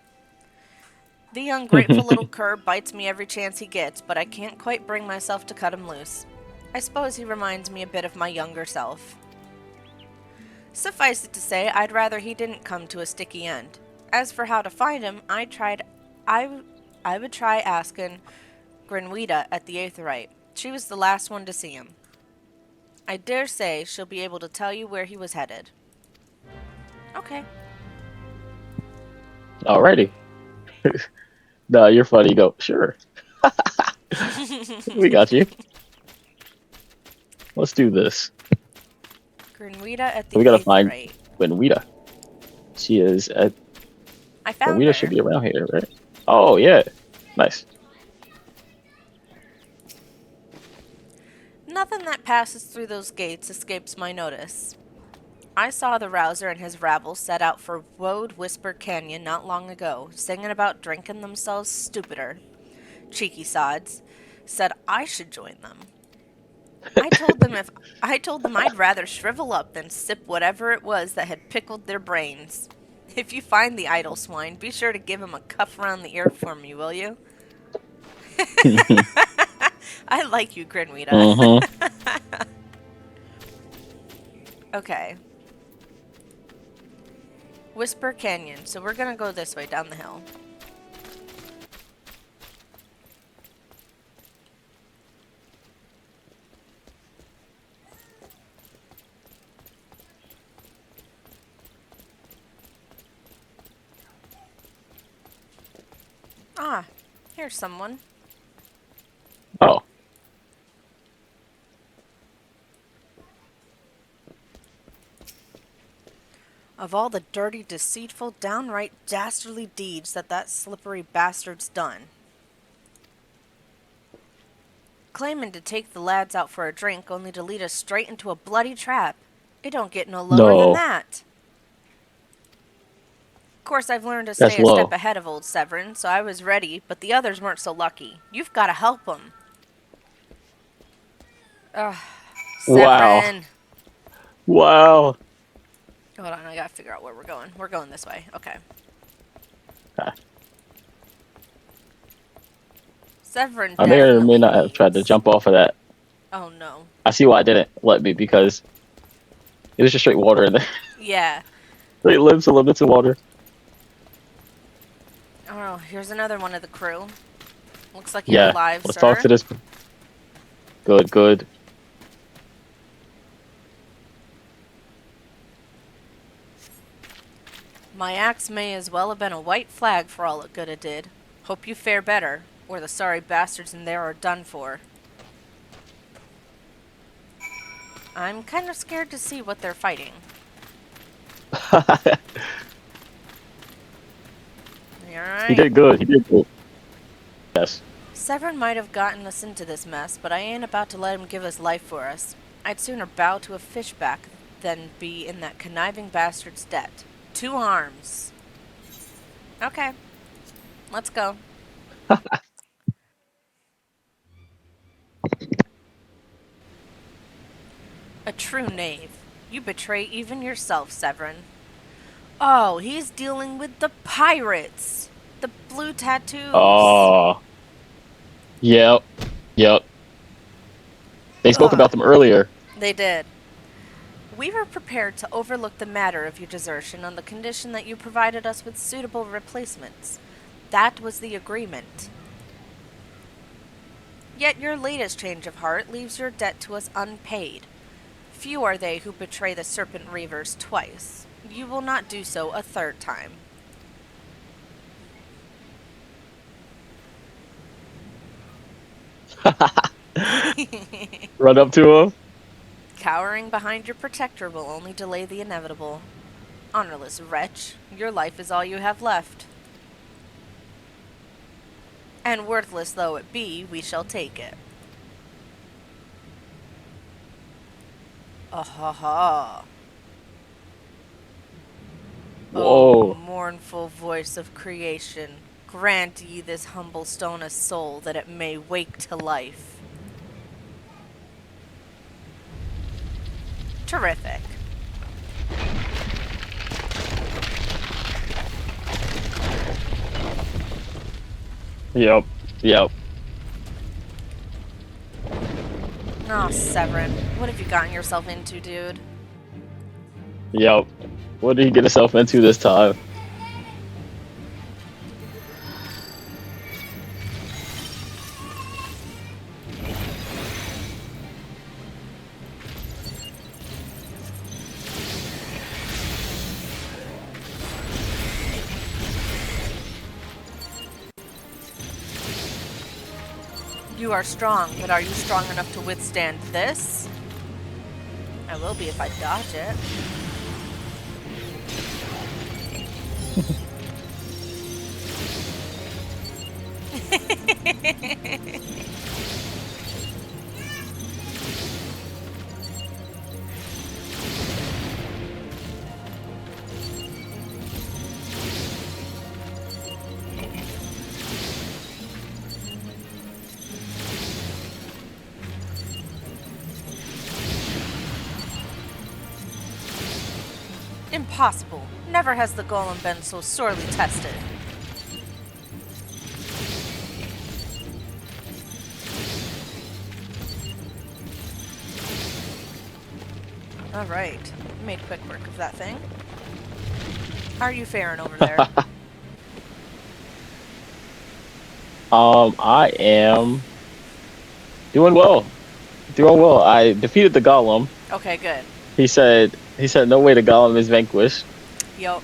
The ungrateful little cur bites me every chance he gets, but I can't quite bring myself to cut him loose. I suppose he reminds me a bit of my younger self. Suffice it to say, I'd rather he didn't come to a sticky end. As for how to find him, I, I would try asking Grenouida at the Aetherite. She was the last one to see him. I dare say she'll be able to tell you where he was headed. Okay. Alrighty. No, you're funny. You go, sure. We got you. Let's do this. Grenouida at the We gotta find Aetherite. Gwenwita. She is at I found Gwenwita should her. be around here, right? Oh yeah. Nice. Nothing that passes through those gates escapes my notice. I saw the Rouser and his rabble set out for Woad Whisper Canyon not long ago, singing about drinking themselves stupider. Cheeky sods. Said I should join them. I told them I'd rather shrivel up than sip whatever it was that had pickled their brains. If you find the idle swine, be sure to give him a cuff around the ear for me, will you? I like you, Grinweeda. Mm-hmm. Okay. Whisper Canyon, so we're gonna go this way down the hill. Ah, here's someone. Oh. Of all the dirty, deceitful, downright dastardly deeds that slippery bastard's done. Claiming to take the lads out for a drink only to lead us straight into a bloody trap. It don't get no lower than No. that. Of course, I've learned to That's stay a step low. ahead of old Severin, so I was ready, but the others weren't so lucky. You've got to help them. Ugh, Wow. Severin. Wow. Hold on, I gotta figure out where we're going. We're going this way. Okay. Okay. Severin I may or may definitely not have tried to needs... jump off of that. Oh, no. I see why I didn't let me because it was just straight water in there. Yeah. Straight limbs and limits of water. Oh, here's another one of the crew. Looks like you're Yeah. alive, Let's sir. talk to this. Good, good. My axe may as well have been a white flag for all it good it did. Hope you fare better, or the sorry bastards in there are done for. I'm kind of scared to see what they're fighting. He Alright. did good. He did good. Yes. Severin might have gotten us into this mess, but I ain't about to let him give his life for us. I'd sooner bow to a fishback than be in that conniving bastard's debt. 2 arms. Okay. Let's go. A true knave. You betray even yourself, Severin. Oh, he's dealing with the pirates. The blue tattoos. Oh, yep, yep. They spoke Ugh, about them earlier. they did. We were prepared to overlook the matter of your desertion on the condition that you provided us with suitable replacements. That was the agreement. Yet your latest change of heart leaves your debt to us unpaid. Few are they who betray the Serpent Reavers twice. You will not do so a third time. Run up to him. Cowering behind your protector will only delay the inevitable. Honorless wretch, your life is all you have left. And worthless though it be, we shall take it. Ah-ha-ha. O Whoa. mournful voice of creation, grant ye this humble stone a soul that it may wake to life. Terrific. Yep, yep. Oh, Severin, what have you gotten yourself into, dude? Yep. What did he get himself into this time? You are strong, but are you strong enough to withstand this? I will be if I dodge it. Impossible. Never has the golem been so sorely tested. Alright. Made quick work of that thing. How are you faring over there? I am doing well. Doing well. I defeated the golem. Okay, good. He said no way the golem is vanquished. Yup.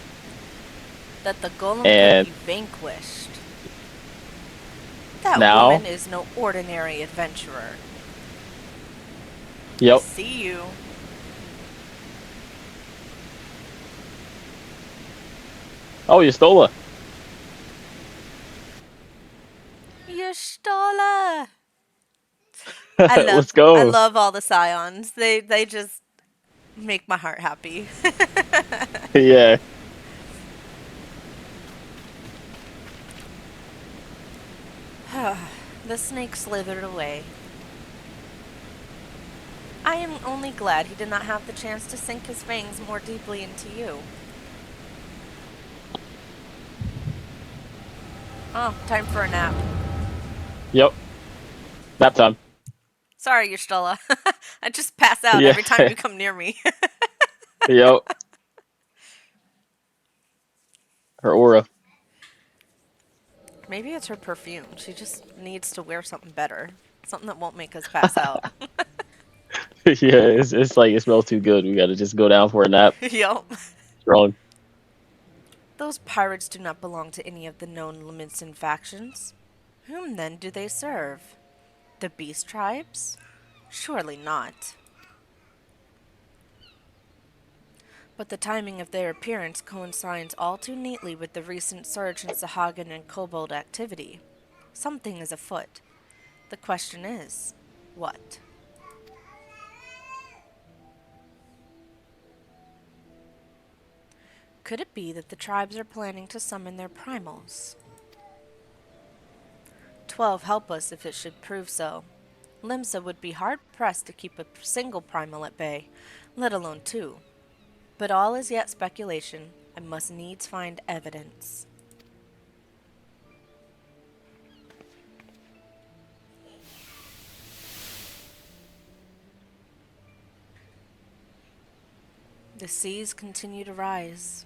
That the golem could And be vanquished. That now, woman is no ordinary adventurer. I yep. see you. Oh, you stole her. You stole her. Let's I go. love all the scions. They just make my heart happy. Yeah. The snake slithered away. I am only glad he did not have the chance to sink his fangs more deeply into you. Oh, time for a nap. Yep. Nap time. Sorry, Yustella. I just pass out Yeah. every time you come near me. Yep. Her aura. Maybe it's her perfume. She just needs to wear something better. Something that won't make us pass out. Yeah, it's like it smells too good. We gotta just go down for a nap. Yup. Strong. Those pirates do not belong to any of the known Leminson factions. Whom then do they serve? The beast tribes? Surely not. But the timing of their appearance coincides all too neatly with the recent surge in Sahagin and Kobold activity. Something is afoot. The question is, what? Could it be that the tribes are planning to summon their primals? 12 help us if it should prove so. Limsa would be hard-pressed to keep a single primal at bay, let alone two. But all is yet speculation. I must needs find evidence. The seas continue to rise,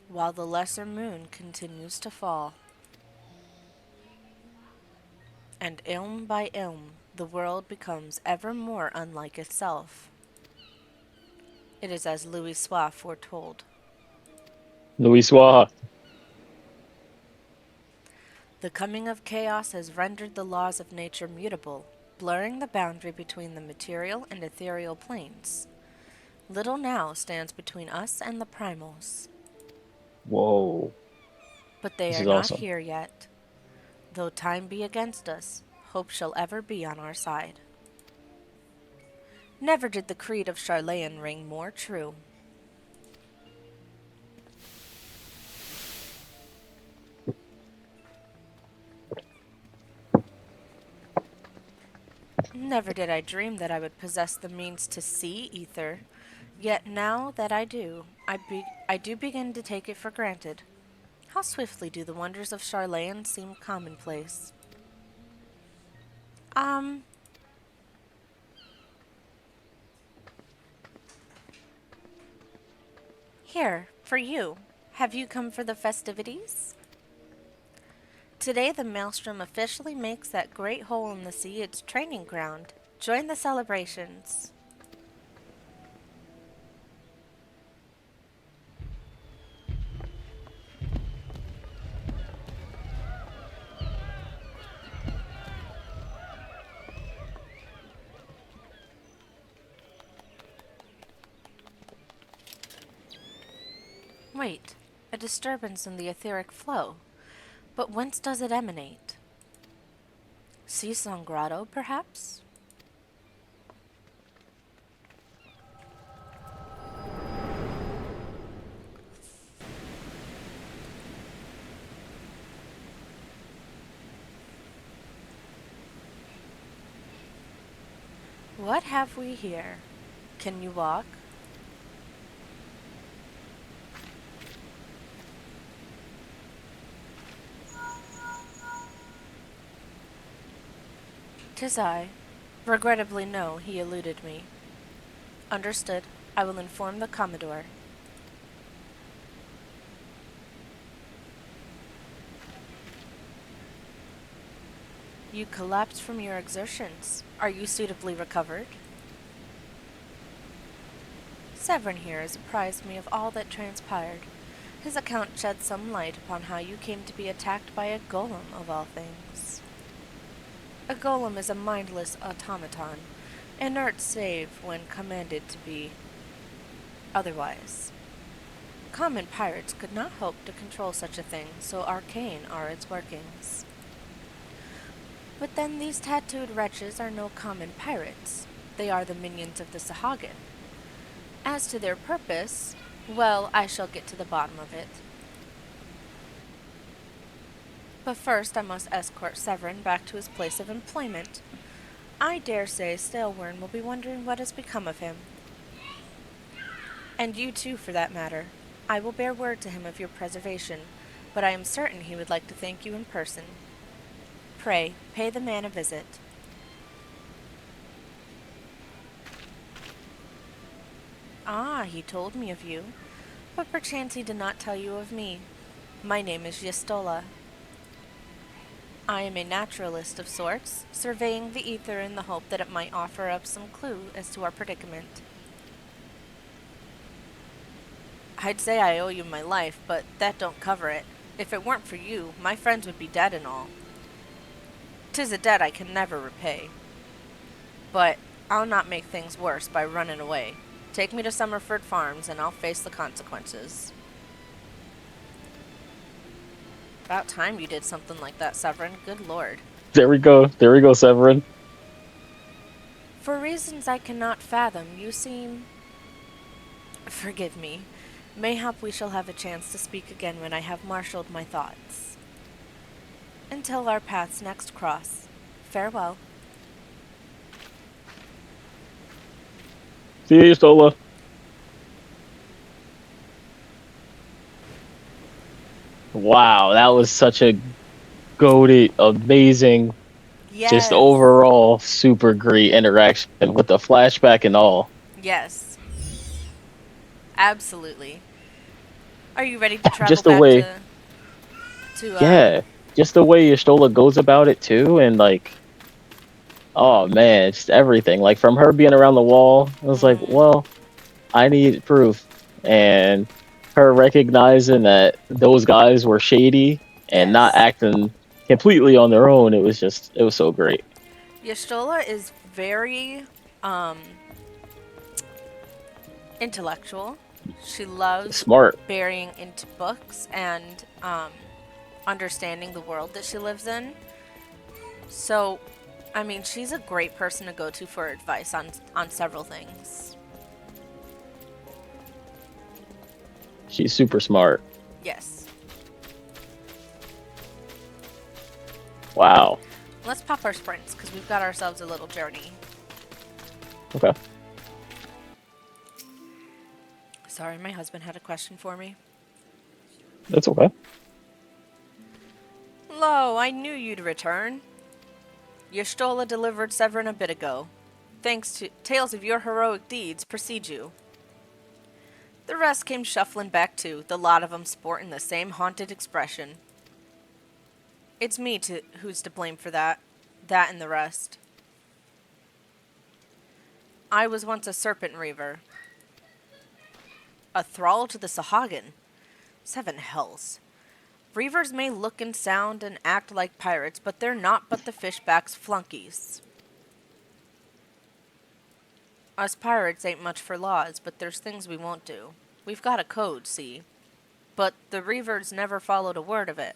while the lesser moon continues to fall. And ilm by ilm, the world becomes ever more unlike itself. It is as Louis Soir foretold. Louis Soir. The coming of chaos has rendered the laws of nature mutable, blurring the boundary between the material and ethereal planes. Little now stands between us and the primals, Whoa. but they This are is not awesome. here yet. Though time be against us, hope shall ever be on our side. Never did the creed of Charlayan ring more true. Never did I dream that I would possess the means to see ether, yet now that I do, I do begin to take it for granted. How swiftly do the wonders of Charlayan seem commonplace. Um, Here, for you. Have you come for the festivities? Today the Maelstrom officially makes that great hole in the sea its training ground. Join the celebrations. Wait, a disturbance in the etheric flow. But whence does it emanate? Seasong Grotto, perhaps? What have we here? Can you walk? "'Tis I. Regrettably no, he eluded me. Understood. I will inform the Commodore. You collapsed from your exertions. Are you suitably recovered? Severin here has apprised me of all that transpired. His account sheds some light upon how you came to be attacked by a golem, of all things. A golem is a mindless automaton, inert save when commanded to be otherwise. Common pirates could not hope to control such a thing, so arcane are its workings. But then these tattooed wretches are no common pirates. They are the minions of the Sahagin. As to their purpose, well, I shall get to the bottom of it. But first I must escort Severin back to his place of employment. I dare say Stalewern will be wondering what has become of him. And you too, for that matter. I will bear word to him of your preservation, but I am certain he would like to thank you in person. Pray, pay the man a visit." "Ah, he told me of you, but perchance he did not tell you of me. My name is Yestola. I am a naturalist of sorts, surveying the ether in the hope that it might offer up some clue as to our predicament. I'd say I owe you my life, but that don't cover it. If it weren't for you, my friends would be dead and all. 'Tis a debt I can never repay. But I'll not make things worse by running away. Take me to Summerford Farms, and I'll face the consequences." About time you did something like that, Severin. Good lord. There we go. There we go, Severin. For reasons I cannot fathom, you seem... Forgive me. Mayhap we shall have a chance to speak again when I have marshaled my thoughts. Until our paths next cross, farewell. See you, Stola. Wow, that was such a goated, amazing, just Yes. overall super great interaction with the flashback and all. Yes. Absolutely. Are you ready to travel Just the back way, to yeah, just the way Y'shtola goes about it too, and like, oh man, just everything. Like from her being around the wall, I was like, mhm. well, I need proof, and her recognizing that those guys were shady and not Yes. acting completely on their own. It was so great. Y'shtola is very um intellectual. She loves Smart. burying into books and understanding the world that she lives in. So, I mean, she's a great person to go to for advice on several things. She's super smart. Yes. Wow. Let's pop our sprints because we've got ourselves a little journey. Okay. Sorry, my husband had a question for me. That's okay. Lo, I knew you'd return. Y'shtola delivered Severin a bit ago. Thanks to tales of your heroic deeds precede you. The rest came shuffling back too, the lot of 'em sporting the same haunted expression. It's me who's to blame for that. That and the rest. I was once a serpent reaver. A thrall to the Sahagin. Seven hells. Reavers may look and sound and act like pirates, but they're not but the fishback's flunkies. Us pirates ain't much for laws, but there's things we won't do. We've got a code, see? But the Reavers never followed a word of it.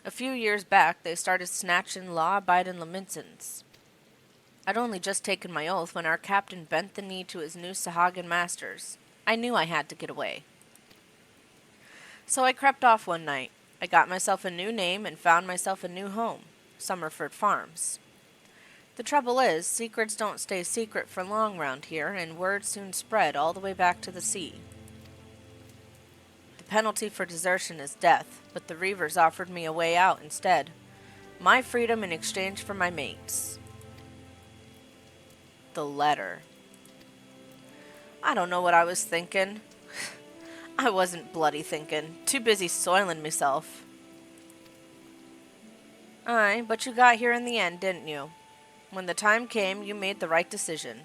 A few years back, they started snatching law-abiding Laminsons. I'd only just taken my oath when our captain bent the knee to his new Sahagin masters. I knew I had to get away. So I crept off one night. I got myself a new name and found myself a new home, Summerford Farms. The trouble is, secrets don't stay secret for long round here, and word soon spread all the way back to the sea. The penalty for desertion is death, but the Reavers offered me a way out instead. My freedom in exchange for my mates. The letter. I don't know what I was thinking. I wasn't bloody thinking. Too busy soiling myself. Aye, but you got here in the end, didn't you? When the time came, you made the right decision.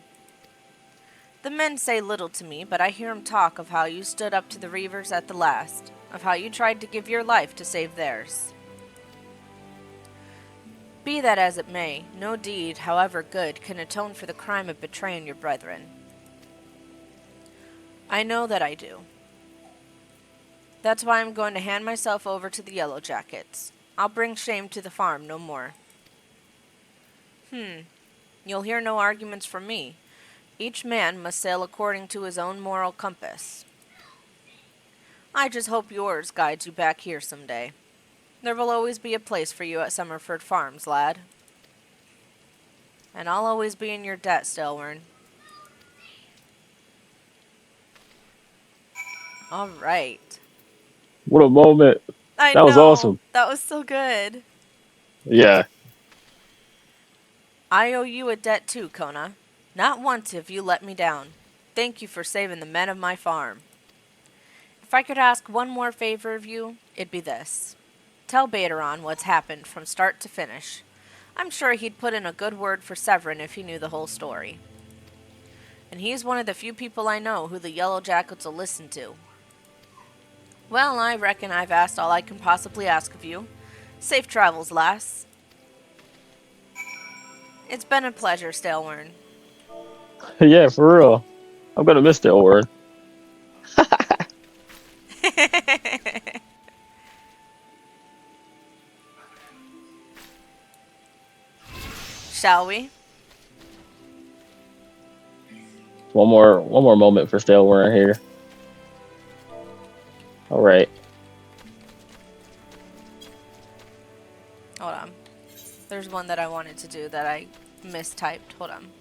The men say little to me, but I hear 'em talk of how you stood up to the Reavers at the last, of how you tried to give your life to save theirs. Be that as it may, no deed, however good, can atone for the crime of betraying your brethren. I know that I do. That's why I'm going to hand myself over to the Yellow Jackets. I'll bring shame to the farm no more. You'll hear no arguments from me. Each man must sail according to his own moral compass. I just hope yours guides you back here someday. There will always be a place for you at Summerford Farms, lad. And I'll always be in your debt, Stelwern. All right. What a moment. I That was know. awesome. That was so good. Yeah. I owe you a debt too, Kona. Not once have you let me down. Thank you for saving the men of my farm. If I could ask one more favor of you, it'd be this. Tell Baderon what's happened from start to finish. I'm sure he'd put in a good word for Severin if he knew the whole story. And he's one of the few people I know who the Yellow Jackets will listen to. Well, I reckon I've asked all I can possibly ask of you. Safe travels, lass. It's been a pleasure, Stelwern. Yeah, for real. I'm gonna miss that word. Shall we? One more moment for Stale Warren here. All right. Hold on. There's one that I wanted to do that I mistyped. Hold on.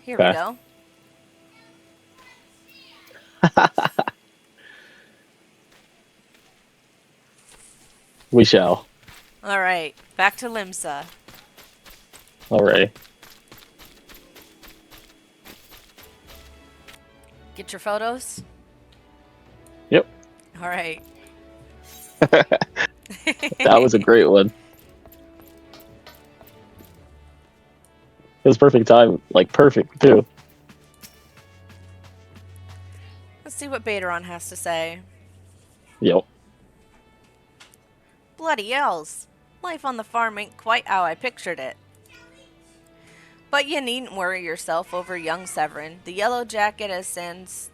Here we Okay. go. We shall. All right, back to Limsa. All right. Get your photos. Yep. All right. That was a great one. It was perfect time. Like, perfect, too. Let's see what Baderon has to say. Yep. Bloody elves. Life on the farm ain't quite how I pictured it. But you needn't worry yourself over young Severin. The yellow jacket as sends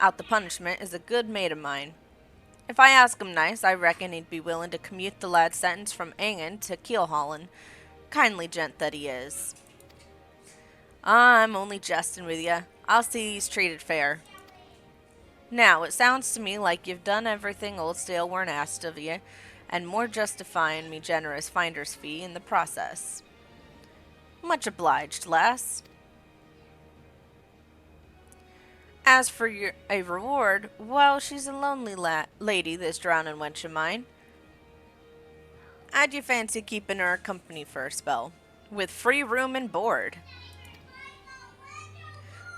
out the punishment is a good mate of mine. If I ask him nice, I reckon he'd be willing to commute the lad's sentence from Angen to Keelholland. Kindly gent that he is. I'm only jesting with you. I'll see he's treated fair. Now, it sounds to me like you've done everything Old Stale weren't asked of you, and more justifying me generous finder's fee in the process. Much obliged, lass. As for a reward, well, she's a lonely lady, this drowning wench of mine. How'd you fancy keeping her company for a spell? With free room and board.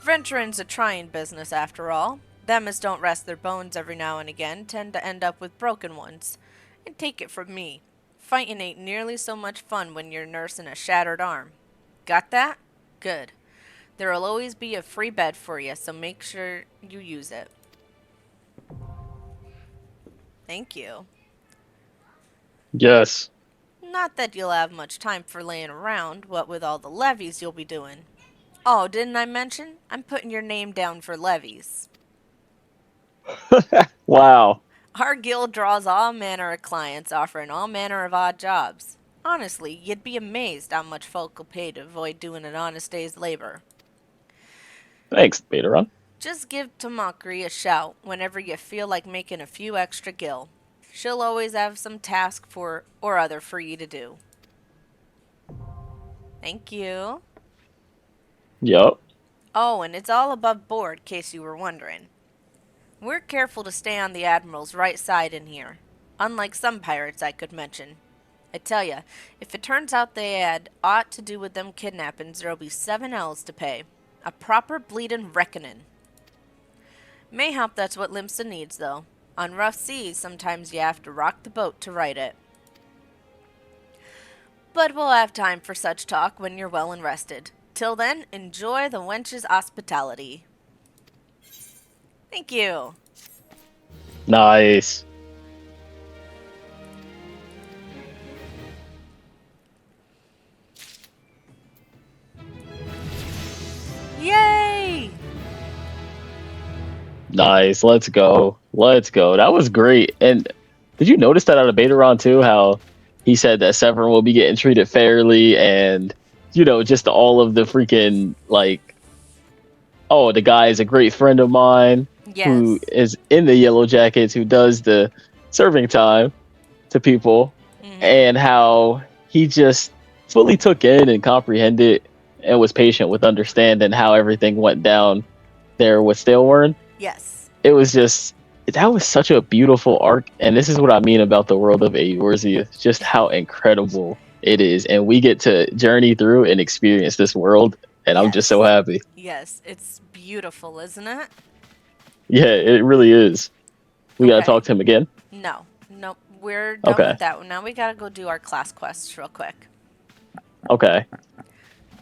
Venturing's a trying business, after all. Them as don't rest their bones every now and again tend to end up with broken ones. And take it from me, fighting ain't nearly so much fun when you're nursing a shattered arm. Got that? Good. There'll always be a free bed for you, so make sure you use it. Thank you. Yes. Not that you'll have much time for laying around, what with all the levies you'll be doing. Oh, didn't I mention? I'm putting your name down for levies. Wow. Our guild draws all manner of clients, offering all manner of odd jobs. Honestly, you'd be amazed how much folk will pay to avoid doing an honest day's labor. Thanks, Betaron. Just give Tamokri a shout whenever you feel like making a few extra gil. She'll always have some task for or other for you to do. Thank you. Yup. Oh, and it's all above board, case you were wondering. We're careful to stay on the Admiral's right side in here, unlike some pirates I could mention. I tell ya, if it turns out they had aught to do with them kidnappings, there'll be 7 L's to pay. A proper bleedin' reckonin'. Mayhap that's what Limsa needs, though. On rough seas, sometimes you have to rock the boat to right it. But we'll have time for such talk when you're well and rested. Till then, enjoy the wench's hospitality. Thank you. Nice. Yay! Nice. Let's go. Let's go. That was great. And did you notice that out of Betaron too? How he said that Severin will be getting treated fairly, and just all of the freaking like, oh, the guy is a great friend of mine who Yes. is in the Yellow Jackets, who does the serving time to people, and how he just fully took in and comprehended and was patient with understanding how everything went down there with Staleworn. Yes. It was just, that was such a beautiful arc, and this is what I mean about the world of Eorzea, just how incredible it is, and we get to journey through and experience this world, and I'm just so happy. Yes, it's beautiful, isn't it? Yeah, it really is. We gotta talk to him again. No. Nope. We're done Okay. with that one. Now we gotta go do our class quests real quick. Okay.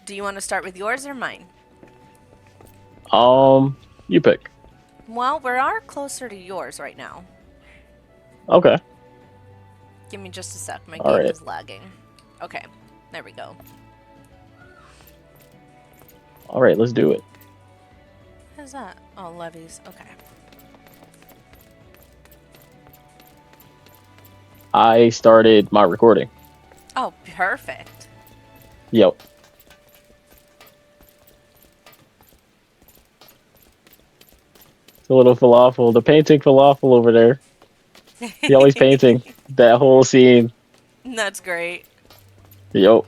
Do you want to start with yours or mine? You pick. Well, we are closer to yours right now. Okay. Give me just a sec. My All game right. is lagging. Okay. There we go. All right, let's do it. What is that? Oh, levies. Okay. I started my recording. Oh, perfect. Yep. The little falafel, the painting falafel over there. He always painting that whole scene. That's great. Yep.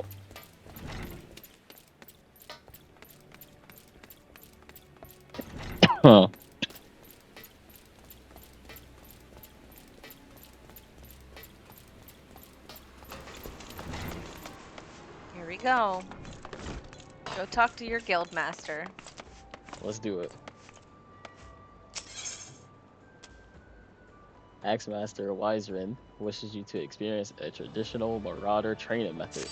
Huh. go. Go talk to your guild master. Let's do it. Axemaster Wiserin wishes you to experience a traditional marauder training method.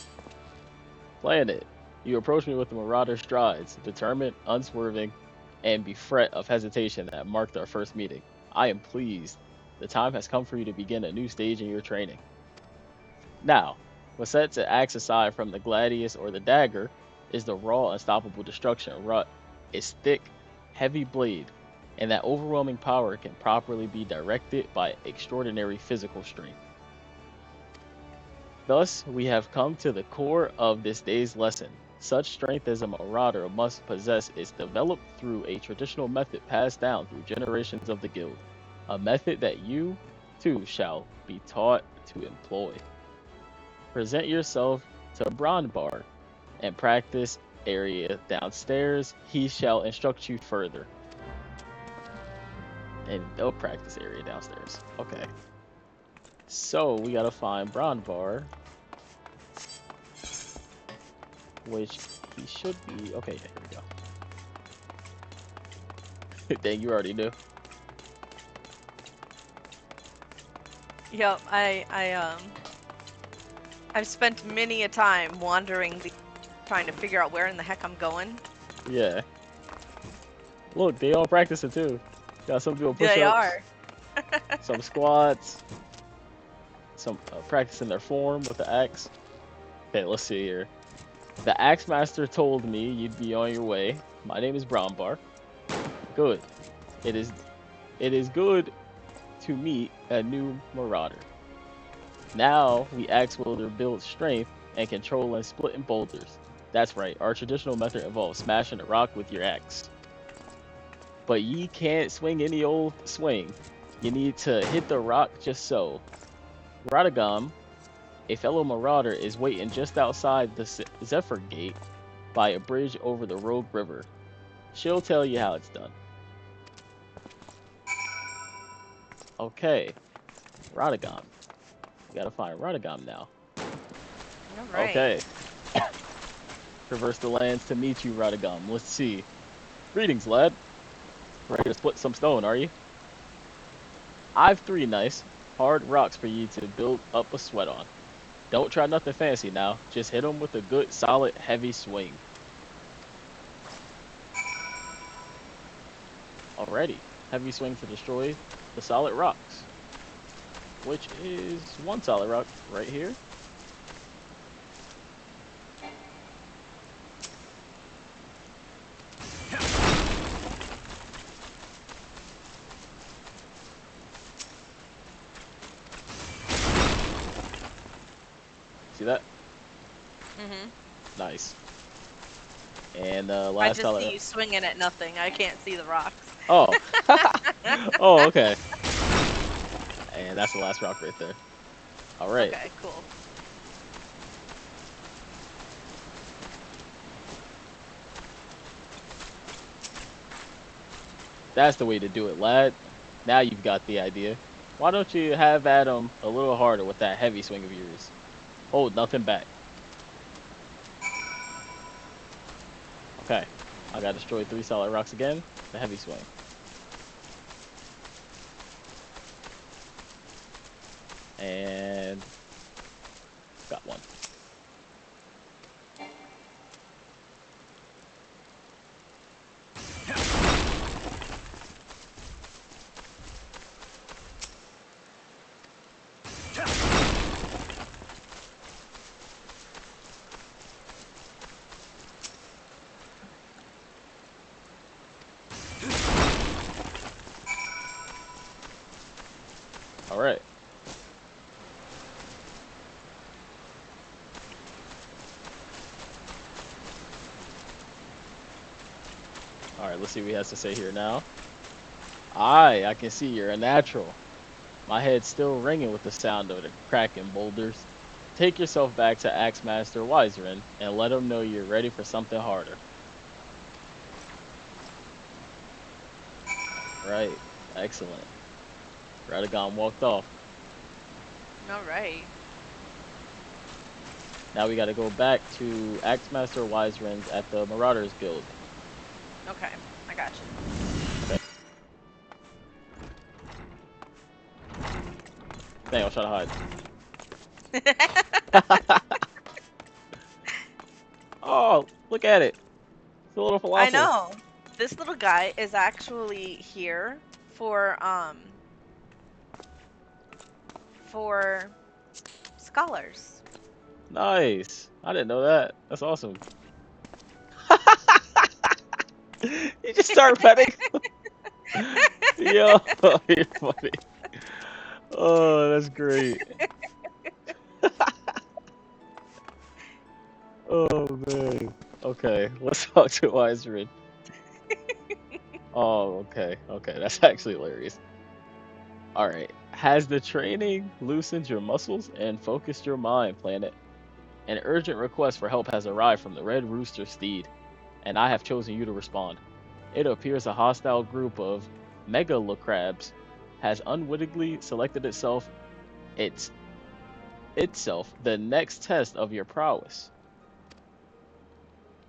Plan it. You approach me with the marauder strides, determined, unswerving, and bereft of hesitation that marked our first meeting. I am pleased. The time has come for you to begin a new stage in your training. Now, what sets an axe aside from the gladius or the dagger is the raw, unstoppable destruction wrought its thick, heavy blade, and that overwhelming power can properly be directed by extraordinary physical strength. Thus, we have come to the core of this day's lesson. Such strength as a marauder must possess is developed through a traditional method passed down through generations of the guild, a method that you, too, shall be taught to employ. Present yourself to Bronbar and practice area downstairs. He shall instruct you further. And they'll practice area downstairs. Okay. So we gotta find Bronbar, which he should be. Okay, yeah, here we go. Dang, you already knew. Yep, I've spent many a time wandering trying to figure out where in the heck I'm going. Yeah. Look, they all practice it too. Got some doing They push-ups, are. some squats, some practicing their form with the axe. Okay, let's see here. The axe master told me you'd be on your way. My name is Brombar. Good. It is good to meet a new marauder. Now we axe wielder build strength and control and splitting boulders. That's right. Our traditional method involves smashing a rock with your axe. But ye can't swing any old swing. You need to hit the rock just so. Radagam, a fellow marauder, is waiting just outside the Zephyr Gate by a bridge over the Rogue River. She'll tell you how it's done. Okay, Radagam. We gotta find Radagam now. All right. Okay. Traverse the lands to meet you, Radagam. Let's see. Greetings, lad. Ready to split some stone, are you? I've 3 nice, hard rocks for you to build up a sweat on. Don't try nothing fancy now. Just hit them with a good, solid, heavy swing. Alrighty. Heavy swing to destroy the solid rocks. Which is 1 solid rock right here. See that? Mhm. Nice. And I last just solid see rock. you swinging at nothing. I can't see the rocks. Oh. Oh, okay. And that's the last rock right there. Alright. Okay, cool. That's the way to do it, lad. Now you've got the idea. Why don't you have at him a little harder with that heavy swing of yours? Hold nothing back. Okay. I gotta destroy 3 solid rocks again. The heavy swing. And got 1. Alright. Alright, let's see what he has to say here now. Aye, I can see you're a natural. My head's still ringing with the sound of the cracking boulders. Take yourself back to Axemaster Wiserin and let him know you're ready for something harder. Right. Excellent. Radagon walked off. All right. Now we got to go back to Axemaster Wiserins at the Marauders Guild. Okay, I got Okay. Dang, I was trying to you. hide. Oh, look at it. It's a little I falafel. know. This little guy is actually here for scholars. Nice. I didn't know that. That's awesome. You just start petting. Yo, you're funny. Oh, that's great. Oh man. Okay, let's talk to Wiserin. Oh, okay. Okay, that's actually hilarious. All right. Has the training loosened your muscles and focused your mind, Planet? An urgent request for help has arrived from the Red Rooster Steed, and I have chosen you to respond. It appears a hostile group of megalocrabs has unwittingly selected its itself the next test of your prowess.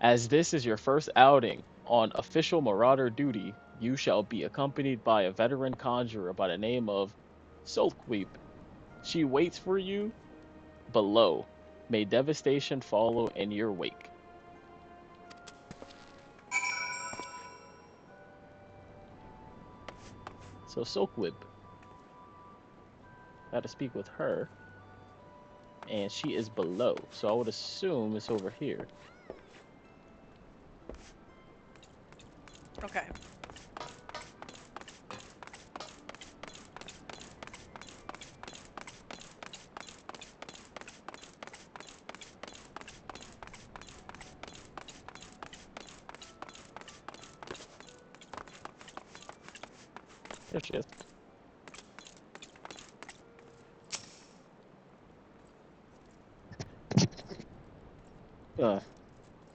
As this is your first outing on official Marauder duty, you shall be accompanied by a veteran conjurer by the name of Sulkweep. She waits for you below. May devastation follow in your wake. So Sulkwib, got to speak with her, and she is below. So I would assume it's over here. Okay. There she is. Uh,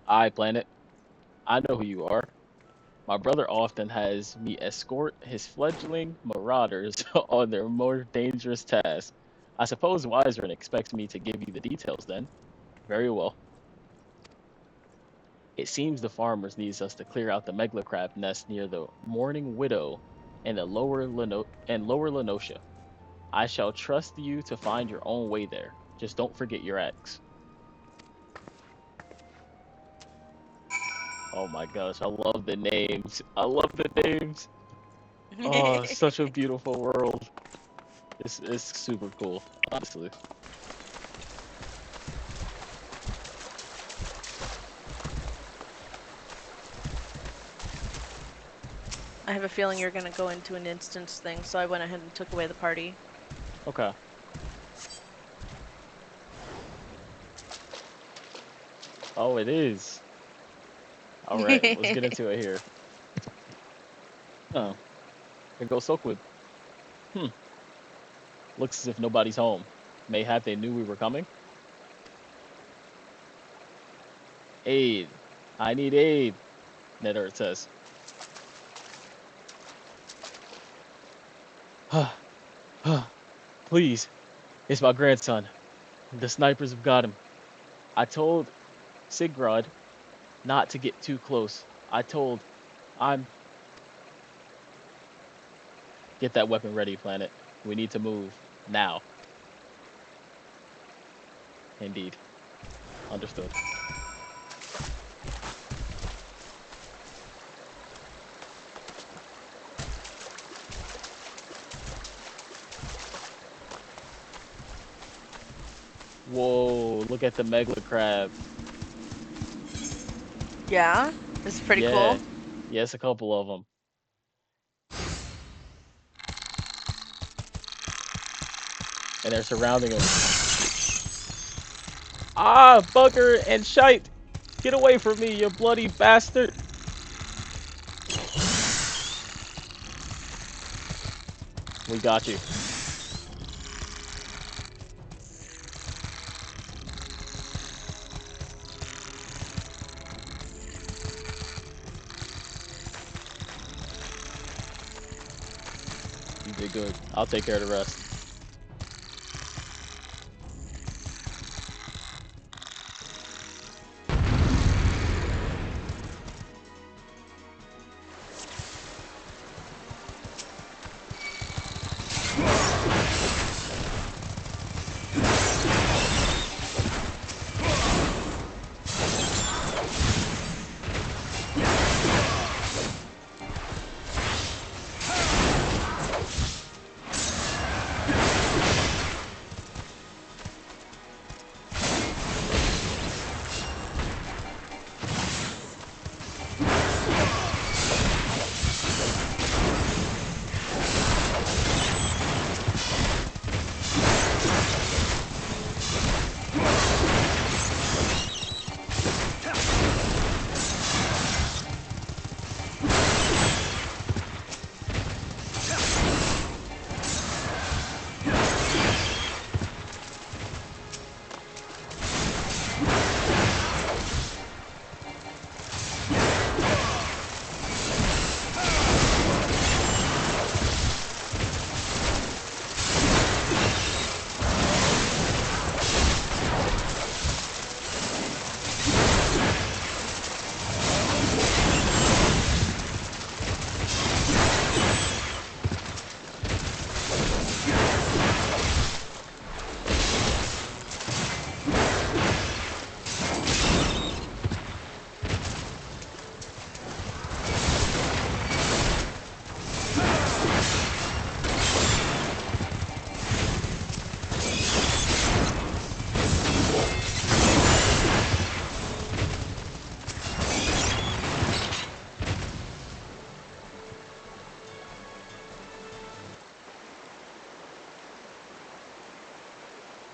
I Planet. I know who you are. My brother often has me escort his fledgling marauders on their more dangerous tasks. I suppose Wiserin expects me to give you the details then. Very well. It seems the farmers needs us to clear out the megalocrab nest near the Mourning Widow and the lower Lenosha. I shall trust you to find your own way there. Just don't forget your axe. Oh my gosh, I love the names. I love the names. Oh, such a beautiful world. It's super cool, honestly. I have a feeling you're gonna go into an instance thing, so I went ahead and took away the party. Okay. Oh, it is. All right, let's get into it here. Oh, here goes Silkwood. Hmm. Looks as if nobody's home. Mayhap they knew we were coming. Aid. I need aid. Nedart says. Please. It's my grandson. The snipers have got him. I told Sigrod not to get too close. I'm. Get that weapon ready, Planet. We need to move. Now. Indeed. Understood. Whoa, look at the Megla crab. Yeah, this is pretty Yeah. cool. Yes, a couple of them. And they're surrounding him. Ah, bugger and shite! Get away from me, you bloody bastard! We got you. You did good. I'll take care of the rest.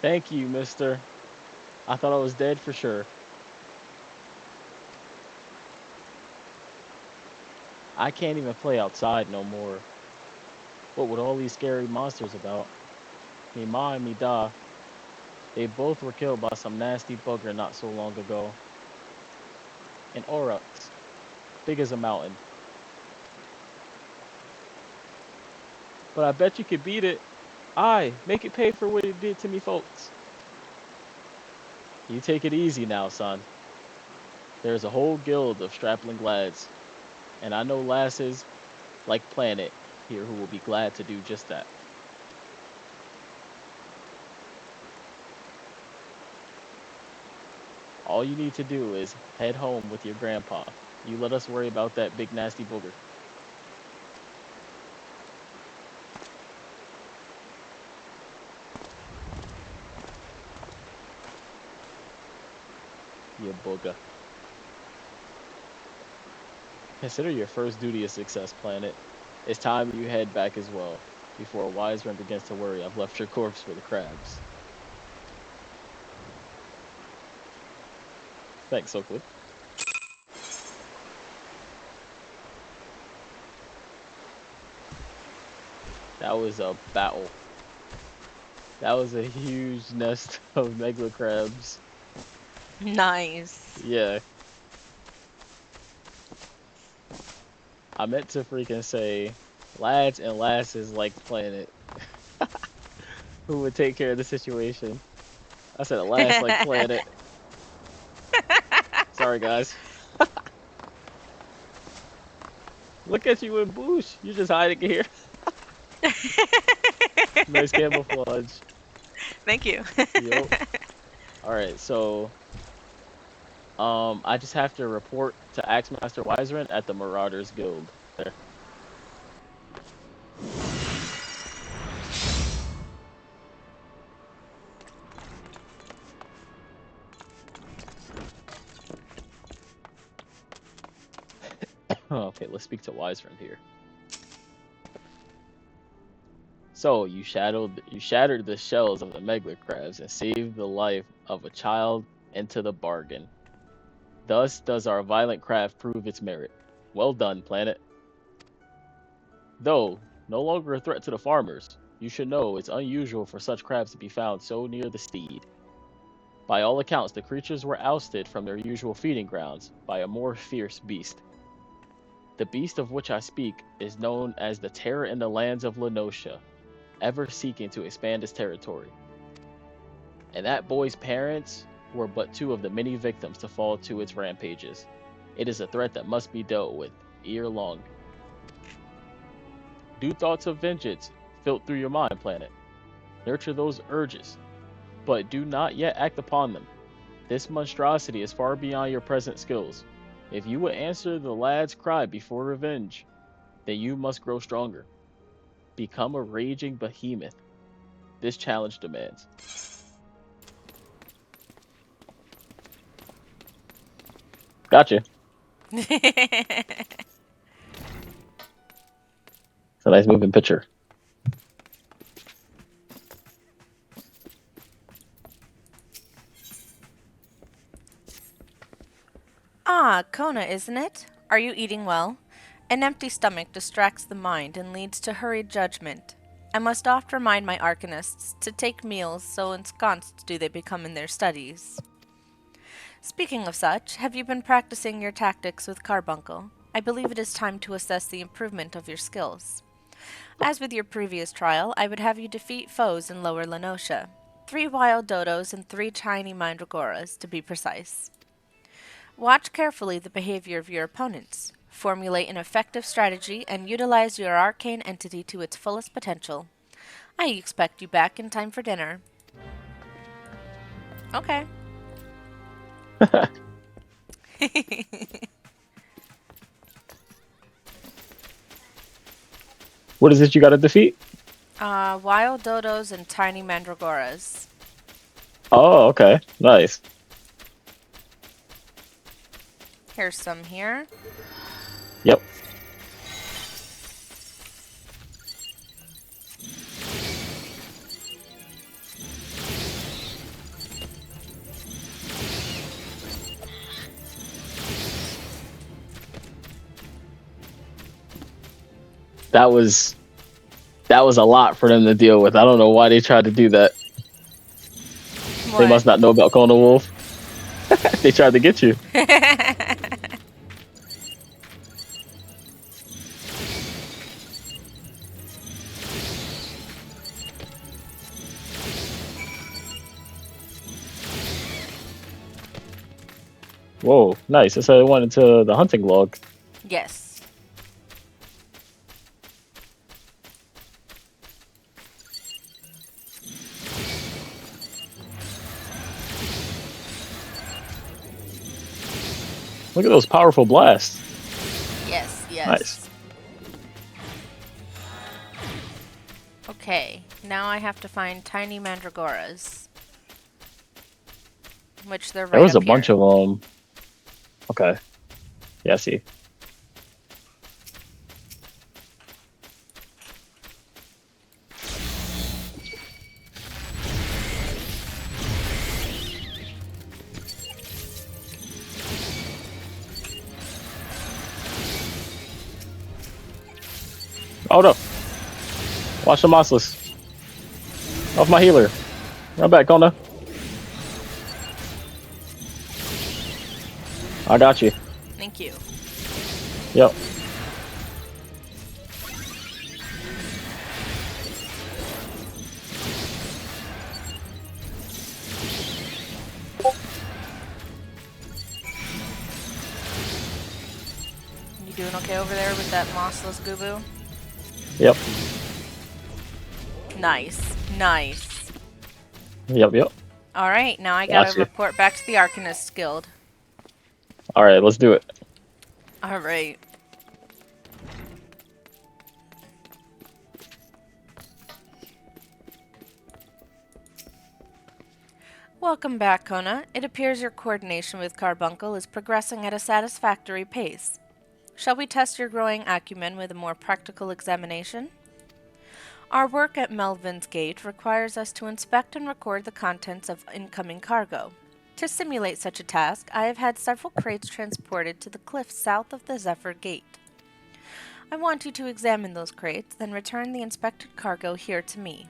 Thank you, mister. I thought I was dead for sure. I can't even play outside no more. What would all these scary monsters about? Me ma and me da, they both were killed by some nasty bugger not so long ago. An aurochs, big as a mountain. But I bet you could beat it. Aye, make it pay for what it did to me folks. You take it easy now, son. There's a whole guild of strapling lads, and I know lasses like Planet here who will be glad to do just that. All you need to do is head home with your grandpa. You let us worry about that big nasty booger. You booger. Consider your first duty a success, Planet. It's time you head back as well, before a wise one begins to worry I've left your corpse for the crabs. Thanks, Oakley. That was a battle. That was a huge nest of megalo crabs. Nice. Yeah, I meant to freaking say lads and lasses like Planet who would take care of the situation. I said a lass like Planet. Sorry, guys. Look at you in Boosh. You're just hiding here. Nice camouflage. Thank you. Yup. All right, so I just have to report to Axemaster Wiserant at the Marauders Guild. There. Okay, let's speak to Wiserant here. So you shattered the shells of the megler crabs and saved the life of a child into the bargain. Thus does our violent craft prove its merit. Well done, Planet. Though no longer a threat to the farmers, you should know it's unusual for such crabs to be found so near the steed. By all accounts, the creatures were ousted from their usual feeding grounds by a more fierce beast. The beast of which I speak is known as the Terror in the lands of Lenosha, ever seeking to expand its territory. And that boy's parents were but two of the many victims to fall to its rampages. It is a threat that must be dealt with ere long. Do thoughts of vengeance filter through your mind, Planet. Nurture those urges, but do not yet act upon them. This monstrosity is far beyond your present skills. If you would answer the lad's cry before revenge, then you must grow stronger. Become a raging behemoth. This challenge demands. Gotcha. It's a nice moving picture. Ah, Kona, isn't it? Are you eating well? An empty stomach distracts the mind and leads to hurried judgment. I must oft remind my arcanists to take meals, so ensconced do they become in their studies. Speaking of such, have you been practicing your tactics with Carbuncle? I believe it is time to assess the improvement of your skills. As with your previous trial, I would have you defeat foes in Lower Lenosha. 3 wild dodos and 3 tiny mandragoras, to be precise. Watch carefully the behavior of your opponents. Formulate an effective strategy and utilize your arcane entity to its fullest potential. I expect you back in time for dinner. Okay. What is it you got to defeat? Wild dodos and tiny mandragoras. Oh, okay. Nice. Here's some here. Yep. That was a lot for them to deal with. I don't know why they tried to do that. What? They must not know about Kona Wolf. They tried to get you. Whoa, nice. It said it went into the hunting log. Yes. Look at those powerful blasts. Yes, yes. Nice. Okay, now I have to find tiny mandragoras. Which they're right There was up a bunch here. of them. Okay. Yeah, I see. Oh no. Watch the monsters. Off my healer. Run back, Kona. I got you. Thank you. Yep. You doing okay over there with that mossless goo-boo? Yep. Nice. Nice. Yep. Alright, now I gotta Gotcha. report back to the Arcanist Guild. Alright, let's do it. Alright. Welcome back, Kona. It appears your coordination with Carbuncle is progressing at a satisfactory pace. Shall we test your growing acumen with a more practical examination? Our work at Melvin's Gate requires us to inspect and record the contents of incoming cargo. To simulate such a task, I have had several crates transported to the cliffs south of the Zephyr Gate. I want you to examine those crates, then return the inspected cargo here to me.